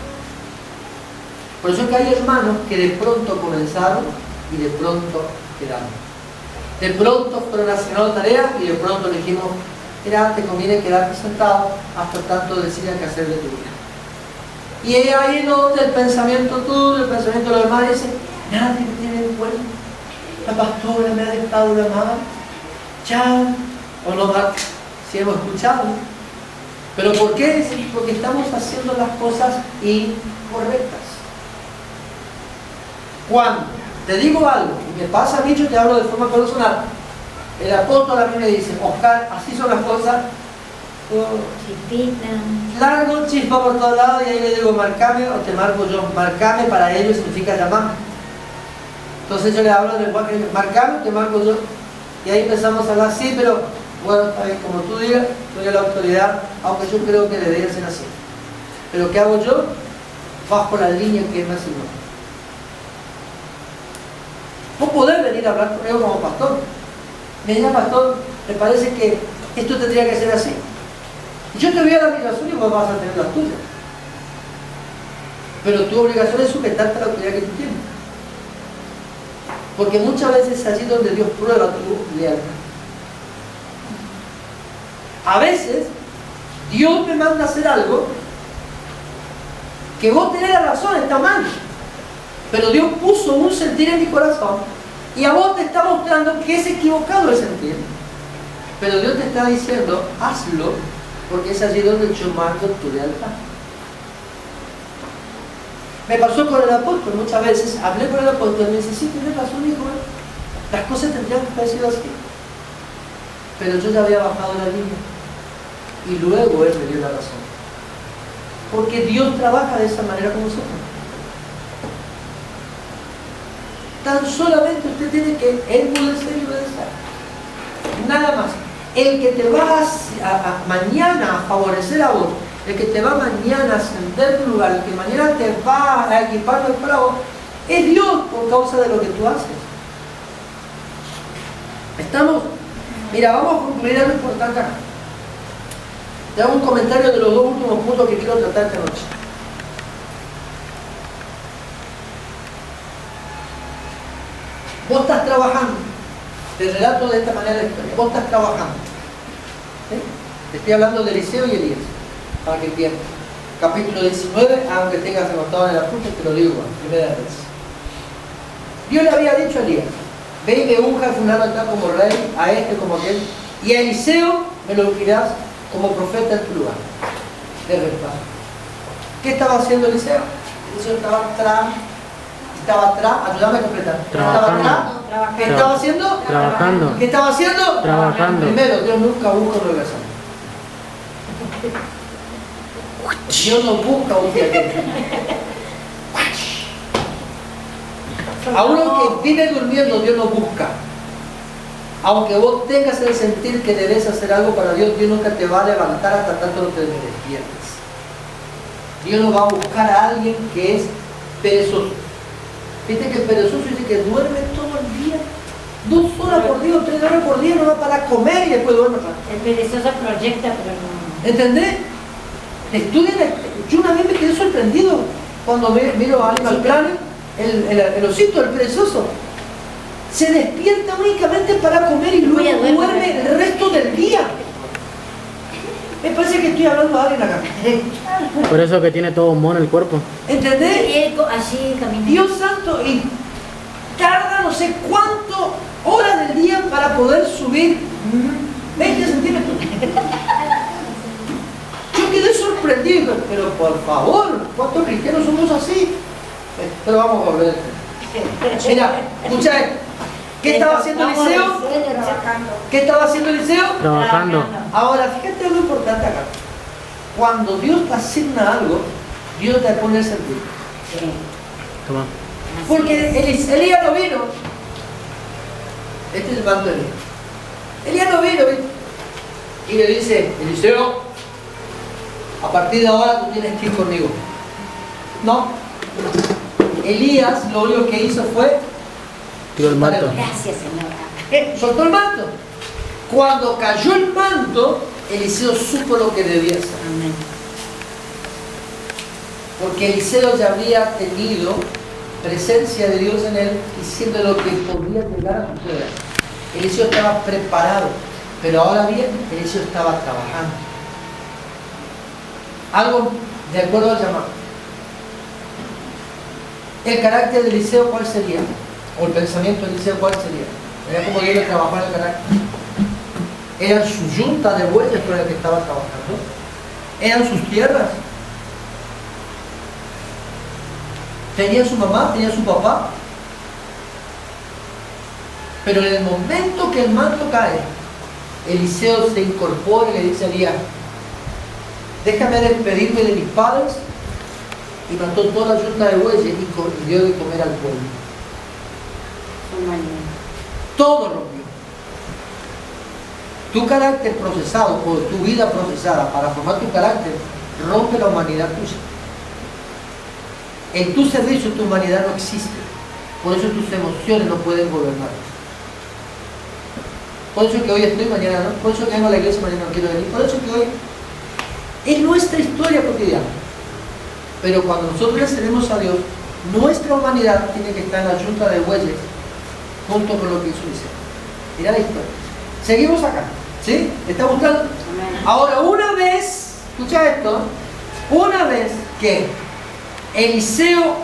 Por eso es que hay hermanos que de pronto comenzaron y de pronto quedaron. De pronto fueron asignando tareas y de pronto le dijimos: mira, te conviene quedarte sentado hasta tanto decidan qué hacer de tu vida. Y ahí es donde el pensamiento tuyo, el pensamiento de los hermanos dice: nadie me tiene en cuenta, la pastora me ha dejado la mano, ya, o no, si hemos escuchado. ¿Pero por qué? Porque estamos haciendo las cosas incorrectas. Cuando te digo algo y me pasa a mí, yo te hablo de forma personal, el apóstol a mí me dice: Oscar, así son las cosas, largo, chispa por todos lados, y ahí le digo: marcame o te marco yo. Marcame para ellos significa llamarme. Entonces yo le hablo del lenguaje: marcame o te marco yo. Y ahí empezamos a hablar: sí, pero bueno, está bien, como tú digas, soy la autoridad, aunque yo creo que debería ser así. Pero ¿qué hago yo? Bajo la línea que él me asignó. Vos podés venir a hablar conmigo como pastor. Me dice: pastor, me parece que esto tendría que ser así. Y yo te voy a dar mi razón y vos vas a tener las tuyas. Pero tu obligación es sujetarte a la autoridad que tú tienes. Porque muchas veces es allí donde Dios prueba tu lealtad. A veces, Dios me manda a hacer algo que vos tenés la razón, está mal. Pero Dios puso un sentir en mi corazón y a vos te está mostrando que es equivocado el sentir. Pero Dios te está diciendo: hazlo porque es allí donde yo mando tu lealtad. Me pasó con el apóstol, muchas veces hablé con el apóstol y me dice, sí, tienes razón, hijo, las cosas tendrían que haber sido así. Pero yo ya había bajado la línea y luego él me dio la razón. Porque Dios trabaja de esa manera con nosotros. Tan solamente usted tiene que enmudecer y obedecer. Nada más. El que te va mañana a favorecer a vos, el que te va mañana a ascender tu lugar, el que mañana te va a equipar para vos, es Dios por causa de lo que tú haces. ¿Estamos? Mira, vamos a concluir algo importante acá. Te hago un comentario de los dos últimos puntos que quiero tratar esta noche. Vos estás trabajando. Te relato de esta manera la historia. Vos estás trabajando. ¿Sí? Te estoy hablando de Eliseo y Elías, para que entiendas. Capítulo 19, aunque tengas anotado en el apunte, te lo digo igual, primera vez. Dios le había dicho a Elías, ve y me unja a fulano acá como rey, a este como aquel, y a Eliseo me lo ungirás como profeta en tu lugar. De repaso. ¿Qué estaba haciendo Eliseo? Eliseo estaba atrás, ayúdame a completar. Trabajando. ¿Qué estaba haciendo? Trabajando. ¿Qué estaba haciendo? Trabajando. Primero, Dios nunca busca un regresar. Dios no busca un fiel. A uno que viene durmiendo, Dios no busca. Aunque vos tengas el sentir que debes hacer algo para Dios, Dios nunca te va a levantar hasta tanto no te despiertes. Dios no va a buscar a alguien que es perezoso. Viste que el perezoso dice que duerme todo el día. 2 horas por día o 3 horas por día no va para comer y después duerme. El perezoso proyecta, pero no. ¿Entendés? Yo una vez me quedé sorprendido cuando miro a Animal Planet, el osito, el perezoso. Se despierta únicamente para comer y luego duerme el resto del día. Me parece que estoy hablando a alguien acá. Por eso que tiene todo mono el cuerpo. ¿Entendés? Y él así camina. Dios santo, y tarda no sé cuántas horas del día para poder subir 20 centímetros. Yo quedé sorprendido, pero por favor, ¿cuántos cristianos somos así? Pero vamos a volver. Mira, escucha esto. ¿Qué estaba haciendo Eliseo? Trabajando. ¿Qué estaba haciendo Eliseo? Trabajando. Ahora, fíjate algo importante acá. Cuando Dios te asigna algo, Dios te pone el sentido. Sí. Toma. Porque Elías no vino. Este es el manto de Elías. Elías no vino, ¿viste? Y le dice, Eliseo, a partir de ahora tú tienes que ir conmigo. No. Elías lo único que hizo fue Tiró el manto. Gracias, Señor. soltó el manto. Cuando cayó el manto, Eliseo supo lo que debía hacer. Amén. Porque Eliseo ya había tenido presencia de Dios en él, diciendo lo que podía llegar a suceder. Eliseo estaba preparado, pero ahora bien, Eliseo estaba trabajando. Algo de acuerdo al llamado. El carácter de Eliseo, ¿cuál sería? O el pensamiento de Eliseo, ¿cuál sería? Era como Dios le trabajaba el carácter. Eran su yunta de bueyes con la que estaba trabajando. Eran sus tierras. Tenía su mamá, tenía su papá. Pero en el momento que el manto cae, Eliseo se incorpora y le dice a Elías, déjame despedirme de mis padres, y mató toda la yunta de bueyes y dio de comer al pueblo. Todo rompió. Tu carácter procesado o tu vida procesada para formar tu carácter rompe la humanidad tuya. En tu servicio tu humanidad no existe. Por eso tus emociones no pueden gobernar. Por eso que hoy estoy, mañana no. Por eso que vengo a la iglesia, mañana no quiero venir. Por eso que hoy es nuestra historia cotidiana. Pero cuando nosotros le servimos a Dios, nuestra humanidad tiene que estar en la yunta de bueyes junto con lo que hizo Eliseo. Mirá la historia. Seguimos acá. ¿Sí? ¿Te está gustando? Amén. Ahora, una vez, escucha esto, una vez que Eliseo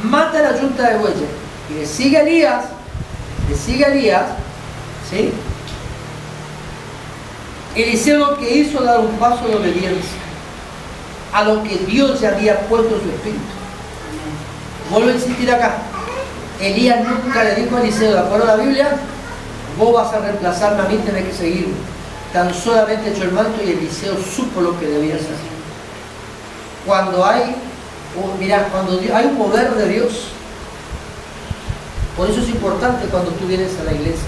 mata la yunta de bueyes y le sigue a Elías, ¿sí? Eliseo lo que hizo dar un paso de obediencia a lo que Dios ya había puesto en su espíritu. Vuelvo a insistir acá. Elías nunca le dijo a Eliseo, de acuerdo a la Biblia, vos vas a reemplazarme a mí, tenés que seguirme. Tan solamente echó el manto y Eliseo supo lo que debía hacer. Cuando hay, cuando hay un mover de Dios, por eso es importante cuando tú vienes a la iglesia.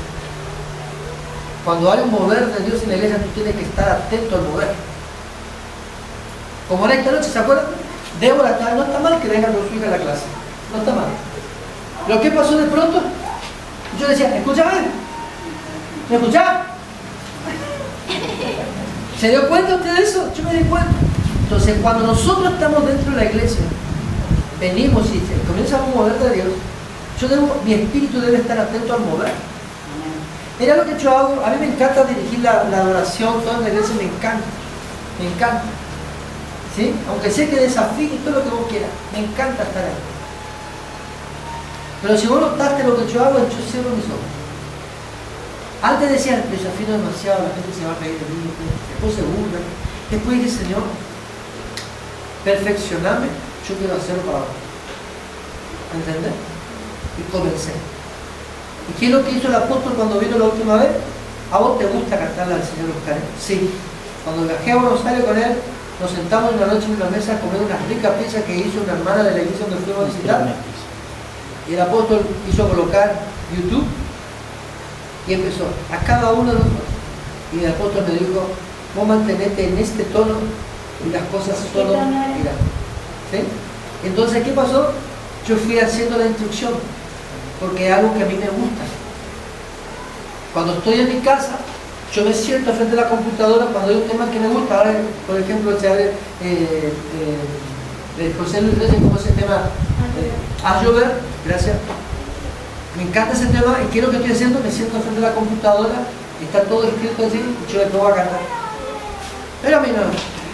Cuando hay un mover de Dios en la iglesia, tú tienes que estar atento al mover. Como en esta noche, ¿se acuerdan? Débora, no está mal que vengan con su hija a la clase. No está mal. Lo que pasó de pronto, yo decía, escúchame, ¿me escuchaba? ¿Se dio cuenta usted de eso? Yo me di cuenta. Entonces, cuando nosotros estamos dentro de la iglesia, venimos y comienza a mover de Dios, mi espíritu debe estar atento al mover. Mira lo que yo hago, a mí me encanta dirigir la adoración, toda la iglesia me encanta. ¿Sí? Aunque sé que desafíe y todo lo que vos quieras, me encanta estar ahí. Pero si vos notaste lo que yo hago, yo cierro mis ojos. Antes decía, desafío demasiado, la gente se va a reír de mí, después se burla. Después dije, Señor, perfeccioname, yo quiero hacerlo para vos. ¿Entendés? Y comencé. ¿Y qué es lo que hizo el apóstol cuando vino la última vez? ¿A vos te gusta cantarle al Señor Oscar? Sí. Cuando viajé a Buenos Aires con él, nos sentamos una noche en una mesa a comer unas ricas pizzas que hizo una hermana de la iglesia donde fuimos a visitar. Y el apóstol hizo colocar YouTube y empezó a cada uno de nosotros. Y el apóstol me dijo, vos mantenete en este tono y las cosas solo irán. ¿Sí? Entonces, ¿qué pasó? Yo fui haciendo la instrucción, porque es algo que a mí me gusta. Cuando estoy en mi casa, yo me siento frente a la computadora cuando hay un tema que me gusta. Ahora, por ejemplo, se abre José Luis Reyes, como ese tema a llover, gracias. Me encanta ese tema y quiero que estoy haciendo, me siento frente a la computadora, está todo escrito así y yo le pongo a cantar. Pero a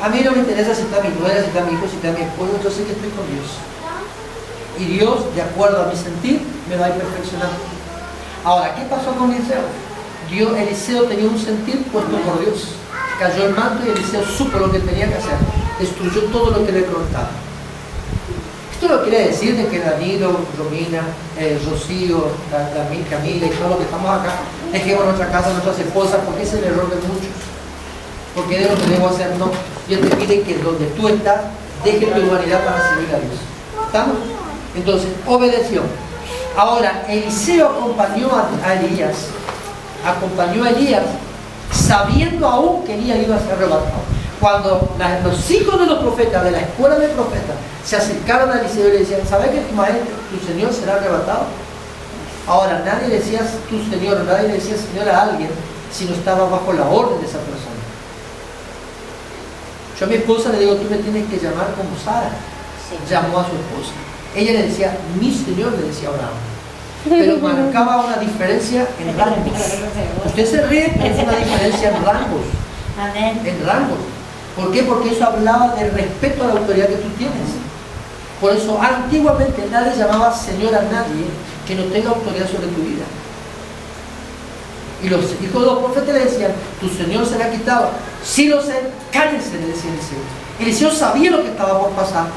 mí no me interesa si está mi nuera, si está mi hijo, si está mi esposo, yo sé que estoy con Dios. Y Dios, de acuerdo a mi sentir, me va a ir perfeccionando. Ahora, ¿qué pasó con Eliseo? Eliseo tenía un sentir puesto por Dios. Cayó el manto y Eliseo supo lo que tenía que hacer. Destruyó todo lo que le contaba. Esto no quiere decir de que Danilo, Romina, Rocío, Camila y todo lo que estamos acá, dejemos nuestra casa, nuestras esposas, porque ese es el error de muchos. Porque de lo que debo hacer, no. Dios te pide que donde tú estás, dejes tu humanidad para servir a Dios. ¿Estamos? Entonces, obedeció. Ahora, Eliseo acompañó a Elías. Acompañó a Elías sabiendo aún que Elías iba a ser arrebatado. Cuando los hijos de los profetas, de la escuela de profetas, se acercaron a Eliseo y le decían, ¿sabes que tu maestro, tu señor será arrebatado? Ahora, nadie le decía tu señor, nadie le decía señor a alguien si no estaba bajo la orden de esa persona. Yo a mi esposa le digo, tú me tienes que llamar como Sara. Sí. Llamó a su esposa. Ella le decía, mi señor, le decía Abraham. Pero marcaba una diferencia en rangos. Usted se ríe, pero es una diferencia en rangos. En rangos. ¿Por qué? Porque eso hablaba de respeto a la autoridad que tú tienes. Por eso antiguamente nadie llamaba señor a nadie que no tenga autoridad sobre tu vida. Y los hijos de los profetas le decían, tu señor será quitado. Sí lo sé, cállense, le decía Eliseo. Eliseo sabía lo que estaba por pasar,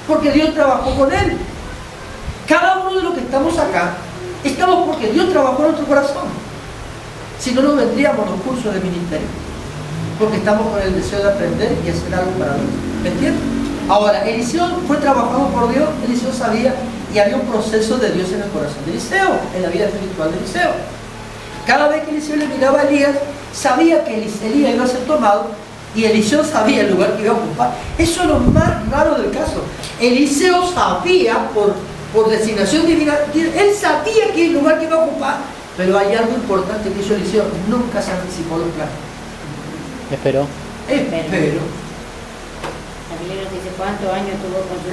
porque Dios trabajó con él. Cada uno de los que estamos acá, estamos porque Dios trabajó en nuestro corazón. Si no, no vendríamos a los cursos de ministerio, porque estamos con el deseo de aprender y hacer algo para Dios. ¿Me entiendes? Ahora, Eliseo fue trabajado por Dios, Eliseo sabía, y había un proceso de Dios en el corazón de Eliseo, en la vida espiritual de Eliseo. Cada vez que Eliseo le miraba a Elías, sabía que Elías iba a ser tomado, y Eliseo sabía el lugar que iba a ocupar. Eso es lo más raro del caso. Eliseo sabía, por designación divina, él sabía que el lugar que iba a ocupar, pero hay algo importante que hizo Eliseo, nunca se anticipó los planes. Esperó. La Biblia nos dice cuántos años tuvo con su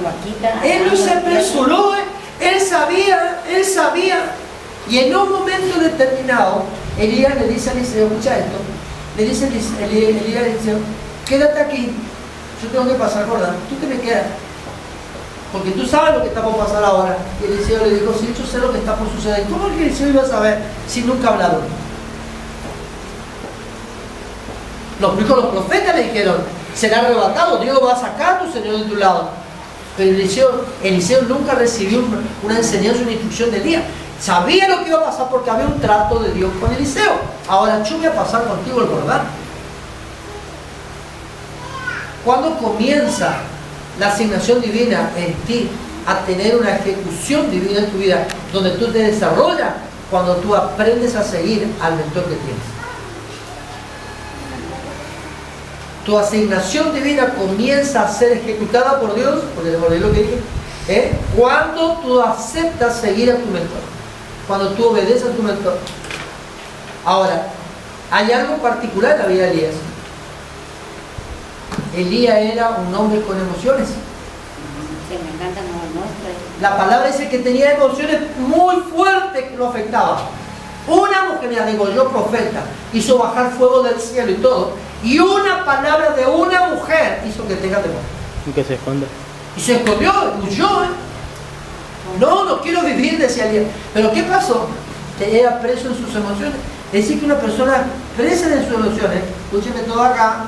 vaquita. Él no se apresuró, él sabía, y en un momento determinado, Elías le dice a Eliseo, escucha esto, le dice Elías a Eliseo, quédate aquí, yo tengo que pasar por ahí, tú te me quedas, porque tú sabes lo que está por pasar ahora. Y Eliseo le dijo, sí, yo sé lo que está por suceder. ¿Cómo es que Eliseo iba a saber si nunca hablaron? Los profetas le dijeron, será arrebatado, Dios va a sacar a tu Señor de tu lado. Pero Eliseo nunca recibió una enseñanza, una instrucción de Elías. Sabía lo que iba a pasar porque había un trato de Dios con Eliseo. Ahora yo voy a pasar contigo el Jordán. ¿Cuándo comienza la asignación divina en ti a tener una ejecución divina en tu vida, donde tú te desarrollas? Cuando tú aprendes a seguir al mentor que tienes. Tu asignación divina comienza a ser ejecutada por Dios, porque es lo que dije, cuando tú aceptas seguir a tu mentor, cuando tú obedeces a tu mentor. Ahora, hay algo particular en la vida de Elías. Elías era un hombre con emociones. Sí, me encanta, no muestra. La palabra dice que tenía emociones muy fuertes que lo afectaban. Una mujer, mira, digo yo, profeta, hizo bajar fuego del cielo y todo. Y una palabra de una mujer hizo que tenga temor. Y que se esconda. Y se escondió, huyó. No quiero vivir, decía Elías. Pero ¿qué pasó? Era preso en sus emociones. Es decir, que una persona presa en sus emociones, escúcheme todo acá,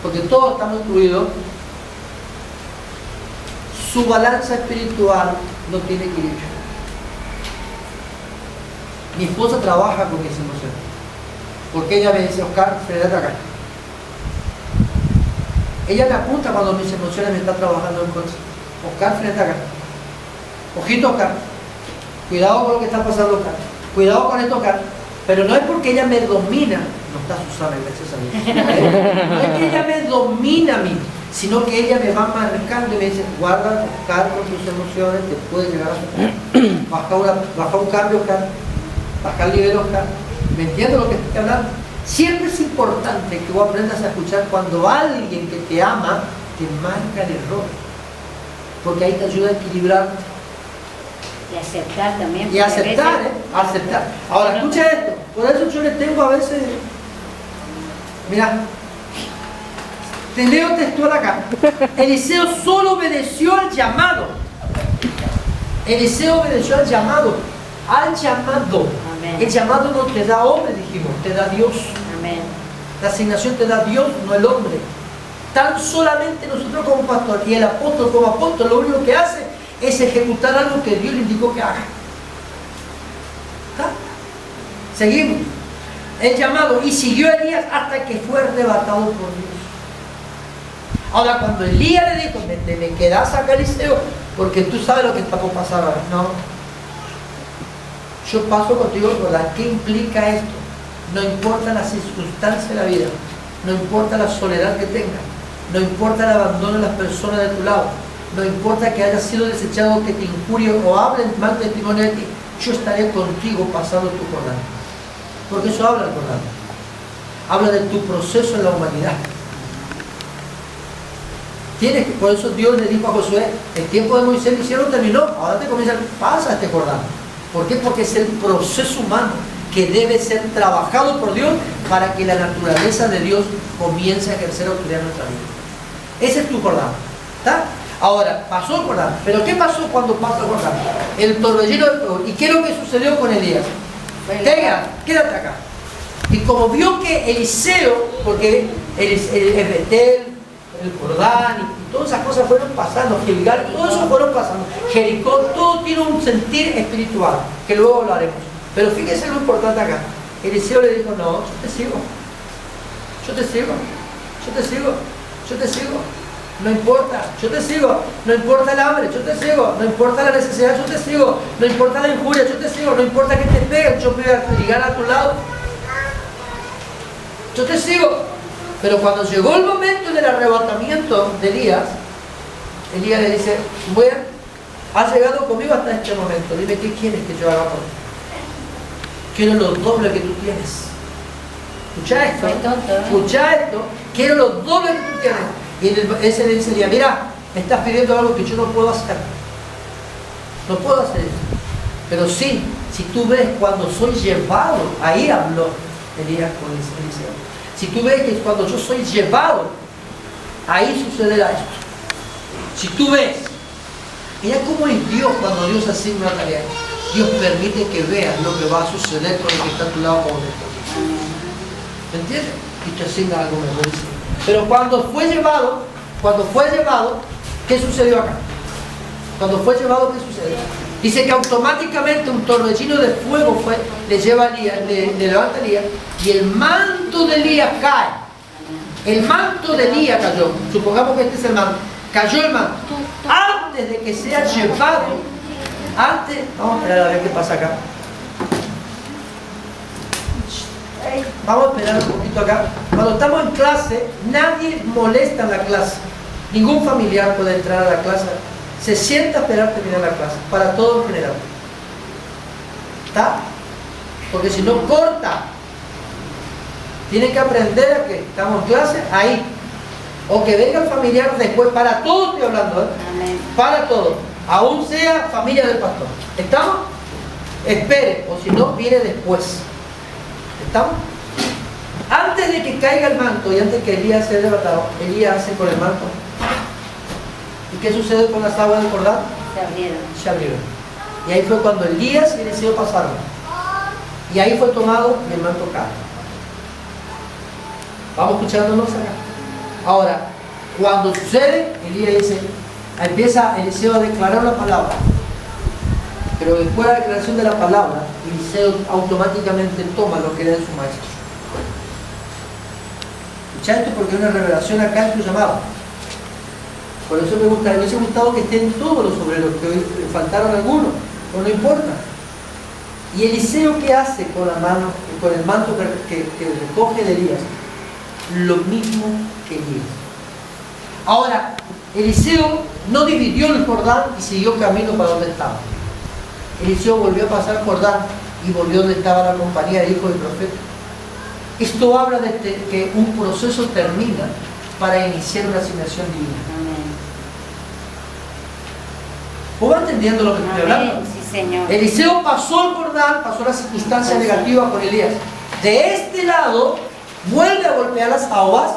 porque todos estamos incluidos, su balanza espiritual no tiene equilibrio. Mi esposa trabaja con mis emociones, porque ella me dice, Oscar, frenate acá. Ella me apunta cuando mis emociones me están trabajando en contra. Oscar, frenate acá. Ojito, Oscar. Cuidado con lo que está pasando, Oscar. Cuidado con esto, Oscar. Pero no es porque ella me domina, no está Susana, gracias a Dios. No es que ella me domina a mí, sino que ella me va marcando y me dice, guarda, Oscar, con tus emociones, te puede llegar a baja un cambio, Oscar. Baja el nivel, Oscar. ¿Me entiendes lo que estoy hablando? Siempre es importante que vos aprendas a escuchar cuando alguien que te ama te marca el error, porque ahí te ayuda a equilibrar. Y aceptar también. Y aceptar, aceptar. Ahora, escucha esto. Por eso yo le tengo a veces... Mira, te leo textual acá. Eliseo solo obedeció al llamado. Eliseo obedeció al llamado. Al llamado. Amén. El llamado no te da hombre, dijimos, te da Dios. Amén. La asignación te da Dios, no el hombre. Tan solamente nosotros como pastor y el apóstol como apóstol, lo único que hace es ejecutar algo que Dios le indicó que haga. ¿Está? Seguimos. El llamado. Y siguió Elías hasta que fue arrebatado por Dios. Ahora, cuando Elías le dijo, me quedas acá, Eliseo, porque tú sabes lo que está por pasar ahora. No. Yo paso contigo, ¿verdad? ¿Qué implica esto? No importa la circunstancia de la vida, no importa la soledad que tengas, no importa el abandono de las personas de tu lado, no importa que hayas sido desechado, que te injurien o hablen mal testimonio de ti, yo estaré contigo pasando tu Jordán. Porque eso habla el Jordán. Habla de tu proceso en la humanidad. Tienes que, por eso Dios le dijo a Josué, el tiempo de Moisés y Cielo terminó, ahora te comienza, pasa este Jordán. ¿Por qué? Porque es el proceso humano que debe ser trabajado por Dios para que la naturaleza de Dios comience a ejercer autoridad en nuestra vida. Ese es tu Jordán. ¿Está? Ahora, pasó el Jordán. ¿Pero qué pasó cuando pasó el Jordán? El torbellino del fuego. ¿Y qué es lo que sucedió con Elías? Quédate acá. Y como vio que Eliseo, porque el Betel, el Jordán y todas esas cosas fueron pasando, Gilgal, todo eso fueron pasando, Jericó, todo tiene un sentir espiritual, que luego hablaremos. Pero fíjense lo importante acá. Eliseo le dijo, no, yo te sigo. Yo te sigo. Yo te sigo. Yo te sigo. No importa, yo te sigo. No importa el hambre, yo te sigo. No importa la necesidad, yo te sigo. No importa la injuria, yo te sigo. No importa que te peguen, yo voy a llegar a tu lado. Yo te sigo. Pero cuando llegó el momento del arrebatamiento de Elías, Elías le dice, bueno, has llegado conmigo hasta este momento. Dime qué quieres que yo haga por ti. Quiero lo doble que tú tienes. Escucha esto. Escucha esto. Quiero lo doble que tú tienes. Y ese le dice, mira, me estás pidiendo algo que yo no puedo hacer. No puedo hacer eso. Pero sí, si tú ves cuando soy llevado, ahí habló Elías con Eliseo. Si tú ves que cuando yo soy llevado, ahí sucederá esto. Si tú ves, mira cómo es Dios cuando Dios asigna una tarea. Dios permite que veas lo que va a suceder con el que está a tu lado como ¿me entiendes? y te asigna algo mejor. Dice. Pero cuando fue llevado, ¿qué sucedió acá? Cuando fue llevado, ¿qué sucedió? Dice que automáticamente un torbellino de fuego le lleva a Elías, le levanta a Elías, y el manto de Elías cae. El manto de Elías cayó. Supongamos que este es el manto. Cayó el manto. Antes de que sea llevado, vamos a esperar a ver qué pasa acá. Vamos a esperar un poquito acá. Cuando estamos en clase, nadie molesta en la clase. Ningún familiar puede entrar a la clase. Se sienta a esperar terminar la clase. Para todo en general. ¿Está? Porque si no, corta. Tienen que aprender a que estamos en clase ahí. O que venga el familiar después. Para todo estoy hablando, ¿eh? Amén. Para todo. Aún sea familia del pastor. ¿Estamos? Espere. O si no, viene después. ¿Estamos? Antes de que caiga el manto y antes que Elías sea levantado, Elías hace con el manto. ¿Y qué sucede con las aguas del Jordán? Se abrieron. Y ahí fue cuando Elías y Eliseo pasaron. Y ahí fue tomado y el manto cae. Vamos escuchándonos acá. Ahora, cuando sucede, Elías dice, empieza Eliseo a declarar la palabra. Pero después de la declaración de la palabra, Eliseo automáticamente toma lo que era de su maestro. Escucha esto porque hay una revelación acá en tu llamado. Por eso me hubiese gustado que estén todos los obreros, que hoy faltaron algunos, pero no importa. ¿Y Eliseo qué hace con la mano, con el manto que recoge de Elías? Lo mismo que Elías. Ahora, Eliseo no dividió el Jordán y siguió camino para donde estaba. Eliseo volvió a pasar el Jordán y volvió donde estaba la compañía de hijos del profeta. Esto habla de que un proceso termina para iniciar una asignación divina. ¿Vos vas entendiendo lo que estoy hablando? Sí, Señor. Eliseo pasó el Jordán, pasó la circunstancia negativa con Elías. De este lado, vuelve a golpear las aguas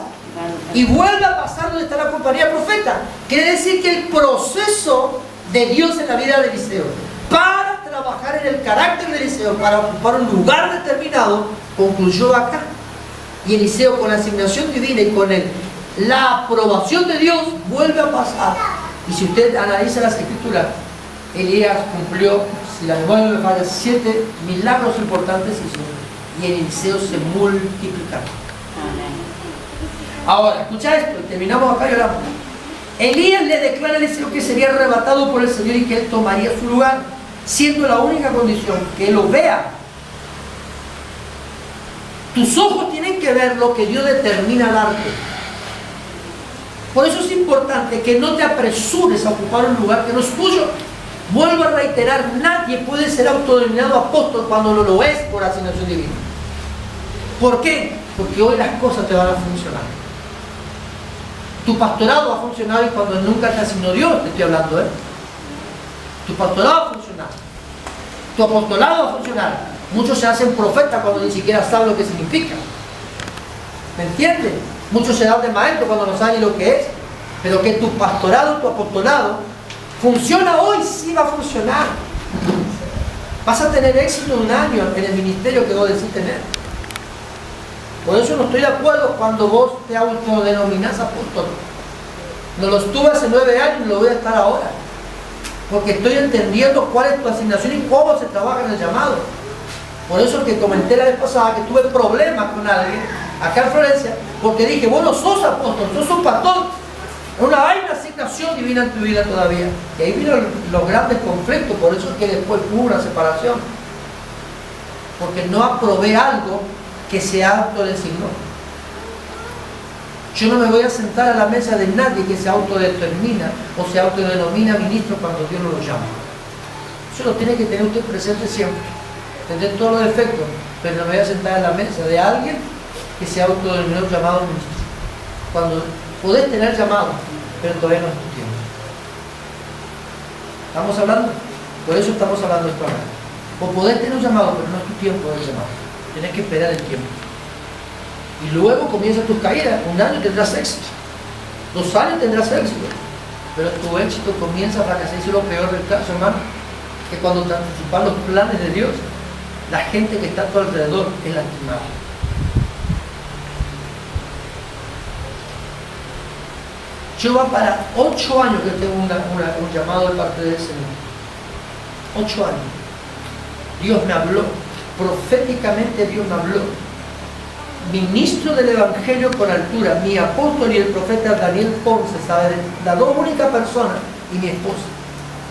y vuelve a pasar donde está la compañía profeta. Quiere decir que el proceso de Dios en la vida de Eliseo, para trabajar en el carácter de Eliseo, para ocupar un lugar determinado, concluyó acá. Y Eliseo, con la asignación divina y con la aprobación de Dios, vuelve a pasar. Y si usted analiza las escrituras, Elías cumplió, si la memoria no me falla, 7 milagros importantes hizo, y Eliseo se multiplicaron. Ahora, escucha esto, y terminamos acá y oramos. Elías le declara a Eliseo que sería arrebatado por el Señor y que él tomaría su lugar, siendo la única condición que él lo vea. Tus ojos tienen que ver lo que Dios determina darte. Por eso es importante que no te apresures a ocupar un lugar que no es tuyo. Vuelvo a reiterar, nadie puede ser autodenominado apóstol cuando no lo es por asignación divina. ¿Por qué? Porque hoy las cosas te van a funcionar. Tu pastorado va a funcionar y cuando nunca te asignó Dios, te estoy hablando, ¿eh? Tu pastorado va a funcionar. Tu apostolado va a funcionar. Muchos se hacen profetas cuando ni siquiera saben lo que significa. ¿Me entiendes? Muchos se dan de maestro cuando no saben ni lo que es. Pero que tu pastorado, tu apostolado, funciona hoy, sí va a funcionar. Vas a tener éxito un año en el ministerio que vos decís tener. Por eso no estoy de acuerdo cuando vos te autodenominás apóstol. No lo estuve hace 9 años y lo voy a estar ahora. Porque estoy entendiendo cuál es tu asignación y cómo se trabaja en el llamado. Por eso que comenté la vez pasada que tuve problemas con alguien acá en Florencia, porque dije, vos no sos apóstol, sos un pastor. Hay una asignación divina en tu vida todavía. Y ahí vino los grandes conflictos, por eso es que después hubo una separación. Porque no aprobé algo que se autodesignó. Yo no me voy a sentar a la mesa de nadie que se autodetermina o se autodenomina ministro cuando Dios no lo llama. Eso lo tiene que tener usted presente siempre. Tendré todos los defectos, pero no me voy a sentar a la mesa de alguien que se autodenominó llamado ministro. Cuando podés tener llamado, pero todavía no es tu tiempo. ¿Estamos hablando? Por eso estamos hablando de esto ahora. O podés tener un llamado, pero no es tu tiempo del llamado. Tienes que esperar el tiempo. Y luego comienzan tus caídas. 1 año tendrás éxito. 2 años tendrás éxito. Pero tu éxito comienza a fracasar. Eso es lo peor del caso, hermano. Que cuando te anticipan los planes de Dios, la gente que está a tu alrededor es lastimada. Yo va para 8 años que tengo un llamado de parte del Señor. 8 años. Dios me habló. Proféticamente Dios me habló. Ministro del Evangelio con altura, mi apóstol y el profeta Daniel Ponce, sabe, las dos únicas personas, y mi esposa,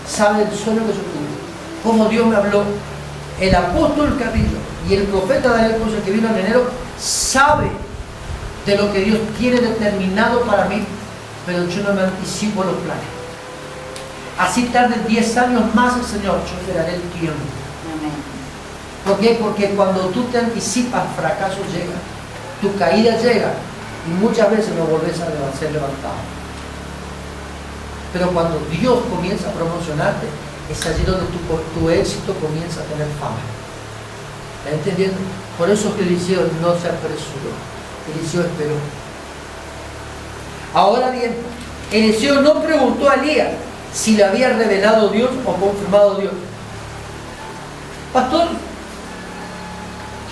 sabe el sueño que yo tuve. Cómo Dios me habló. El apóstol Carrillo y el profeta Daniel Ponce, que vino en enero, sabe de lo que Dios tiene determinado para mí, pero yo no me anticipo los planes. Así tarde 10 años más el Señor, yo esperaré el tiempo. ¿Por qué? Porque cuando tú te anticipas, fracaso llega, tu caída llega y muchas veces no volvés a ser levantado. Pero cuando Dios comienza a promocionarte, es allí donde tu éxito comienza a tener fama. ¿Estás entendiendo? Por eso que Eliseo no se apresuró. Eliseo esperó. Ahora bien, Eliseo no preguntó a Elías si le había revelado Dios o confirmado Dios. Pastor,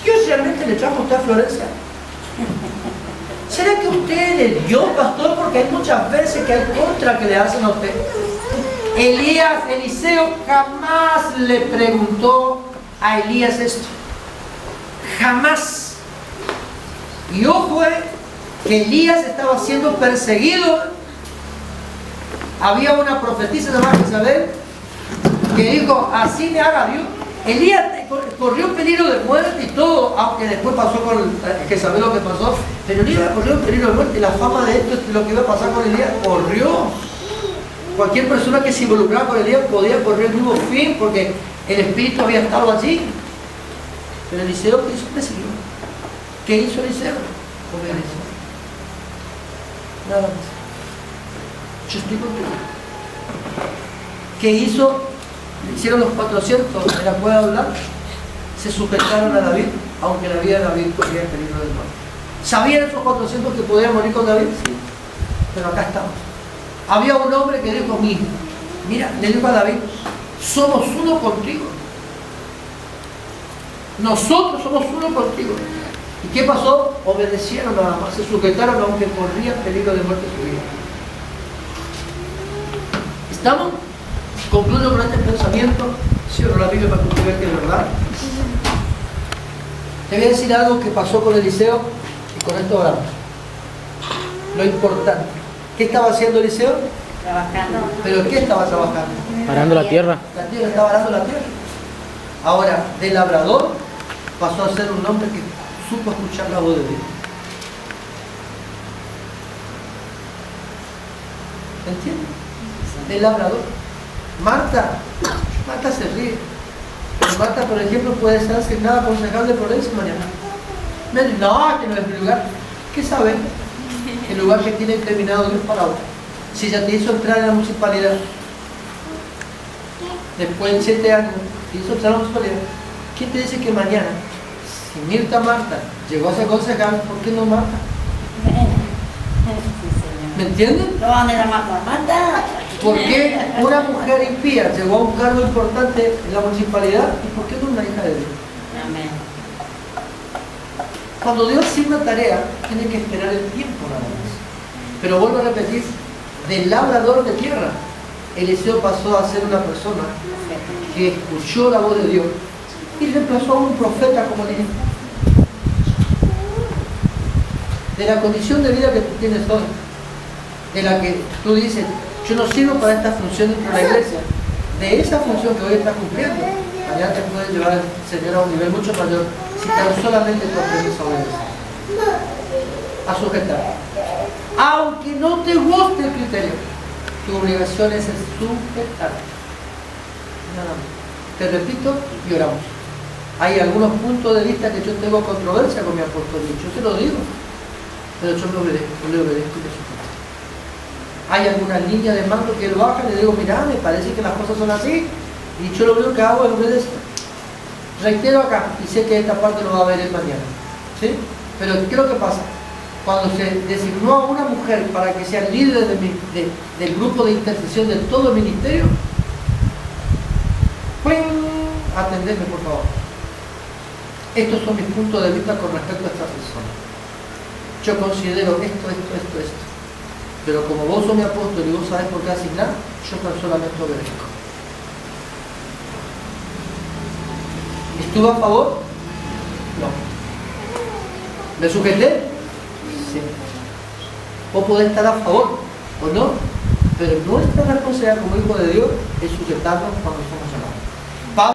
¿Dios realmente le trajo a usted a Florencia? ¿Será que usted le dio, pastor? Porque hay muchas veces que hay contra que le hacen a usted. Eliseo jamás le preguntó a Elías esto. Jamás. Y ojo, que Elías estaba siendo perseguido. Había una profetisa llamada Jezabel que dijo, así me haga Dios. Elías corrió peligro de muerte y todo, aunque después pasó con Jezabel lo que pasó, pero Elías corrió peligro de muerte y la fama de esto es lo que iba a pasar con Elías, corrió. Cualquier persona que se involucraba con Elías podía correr el mismo fin porque el espíritu había estado allí. Pero Eliseo, ¿qué hizo? Persiguió. ¿Qué hizo Eliseo? Obedeció. Nada más. Yo estoy contigo. ¿Qué hizo? Hicieron los 400 en la cueva de hablar, se sujetaron a David, aunque la vida de David corría en peligro de muerte. ¿Sabían esos 400 que podían morir con David? Sí, pero acá estamos. Había un hombre que dijo, mira, le dijo a David, somos uno contigo. Nosotros somos uno contigo. ¿Y qué pasó? Obedecieron nada más, se sujetaron aunque corría peligro de muerte su vida. ¿Estamos? Concluyo con este pensamiento. Cierro la Biblia para que usted vea que es verdad. Te voy a decir algo que pasó con Eliseo y con esto oramos. Lo importante. ¿Qué estaba haciendo Eliseo? Trabajando. ¿Pero qué estaba trabajando? Arando la tierra. La tierra, estaba arando la tierra. Ahora, de labrador pasó a ser un hombre que supo escuchar la voz de Dios. ¿Entiendes? De labrador. Marta se ríe. Pero Marta, por ejemplo, puede ser asignada concejal de Florencia mañana. No, que no es mi lugar. ¿Qué sabe? El lugar que tiene determinado Dios para otro. Si ya te hizo entrar en la municipalidad, después de 7 años, te hizo entrar en la municipalidad, ¿quién te dice que mañana, si Mirta Marta llegó a ser concejal, ¿por qué no Marta? ¿Me entienden? No van a llamar por Marta. ¿Por qué una mujer impía llegó a un cargo importante en la municipalidad y por qué no una hija de Dios? Amén. Cuando Dios asigna tarea, tiene que esperar el tiempo nada más. Pero vuelvo a repetir, del labrador de tierra, Eliseo pasó a ser una persona que escuchó la voz de Dios y reemplazó a un profeta como Elías. De la condición de vida que tú tienes hoy, de la que tú dices, yo no sirvo para esta función dentro de la iglesia, de esa función que hoy estás cumpliendo, mañana te puede llevar el Señor a un nivel mucho mayor si tan solamente tú aprendes a obedecer, a sujetar. Aunque no te guste el criterio, tu obligación es sujetar. Nada más. Te repito y oramos. Hay algunos puntos de vista que yo tengo controversia con mi apóstol, yo te lo digo, pero yo le obedezco y le sujeto. Hay alguna línea de mando que él baja y le digo, mira, me parece que las cosas son así, y yo lo único que hago es obedecer. Reitero acá, y sé que esta parte lo va a ver el mañana, ¿sí? Pero ¿qué es lo que pasa? Cuando se designó a una mujer para que sea líder del grupo de intercesión de todo el ministerio, atendedme por favor. Estos son mis puntos de vista con respecto a esta persona. Yo considero esto. Pero como vos sos mi apóstol y vos sabés por qué asignar, yo tan solamente obedezco. ¿Estuve a favor? No. ¿Me sujeté? Sí. Vos podés estar a favor o no, pero nuestra responsabilidad como hijo de Dios es sujetarnos cuando somos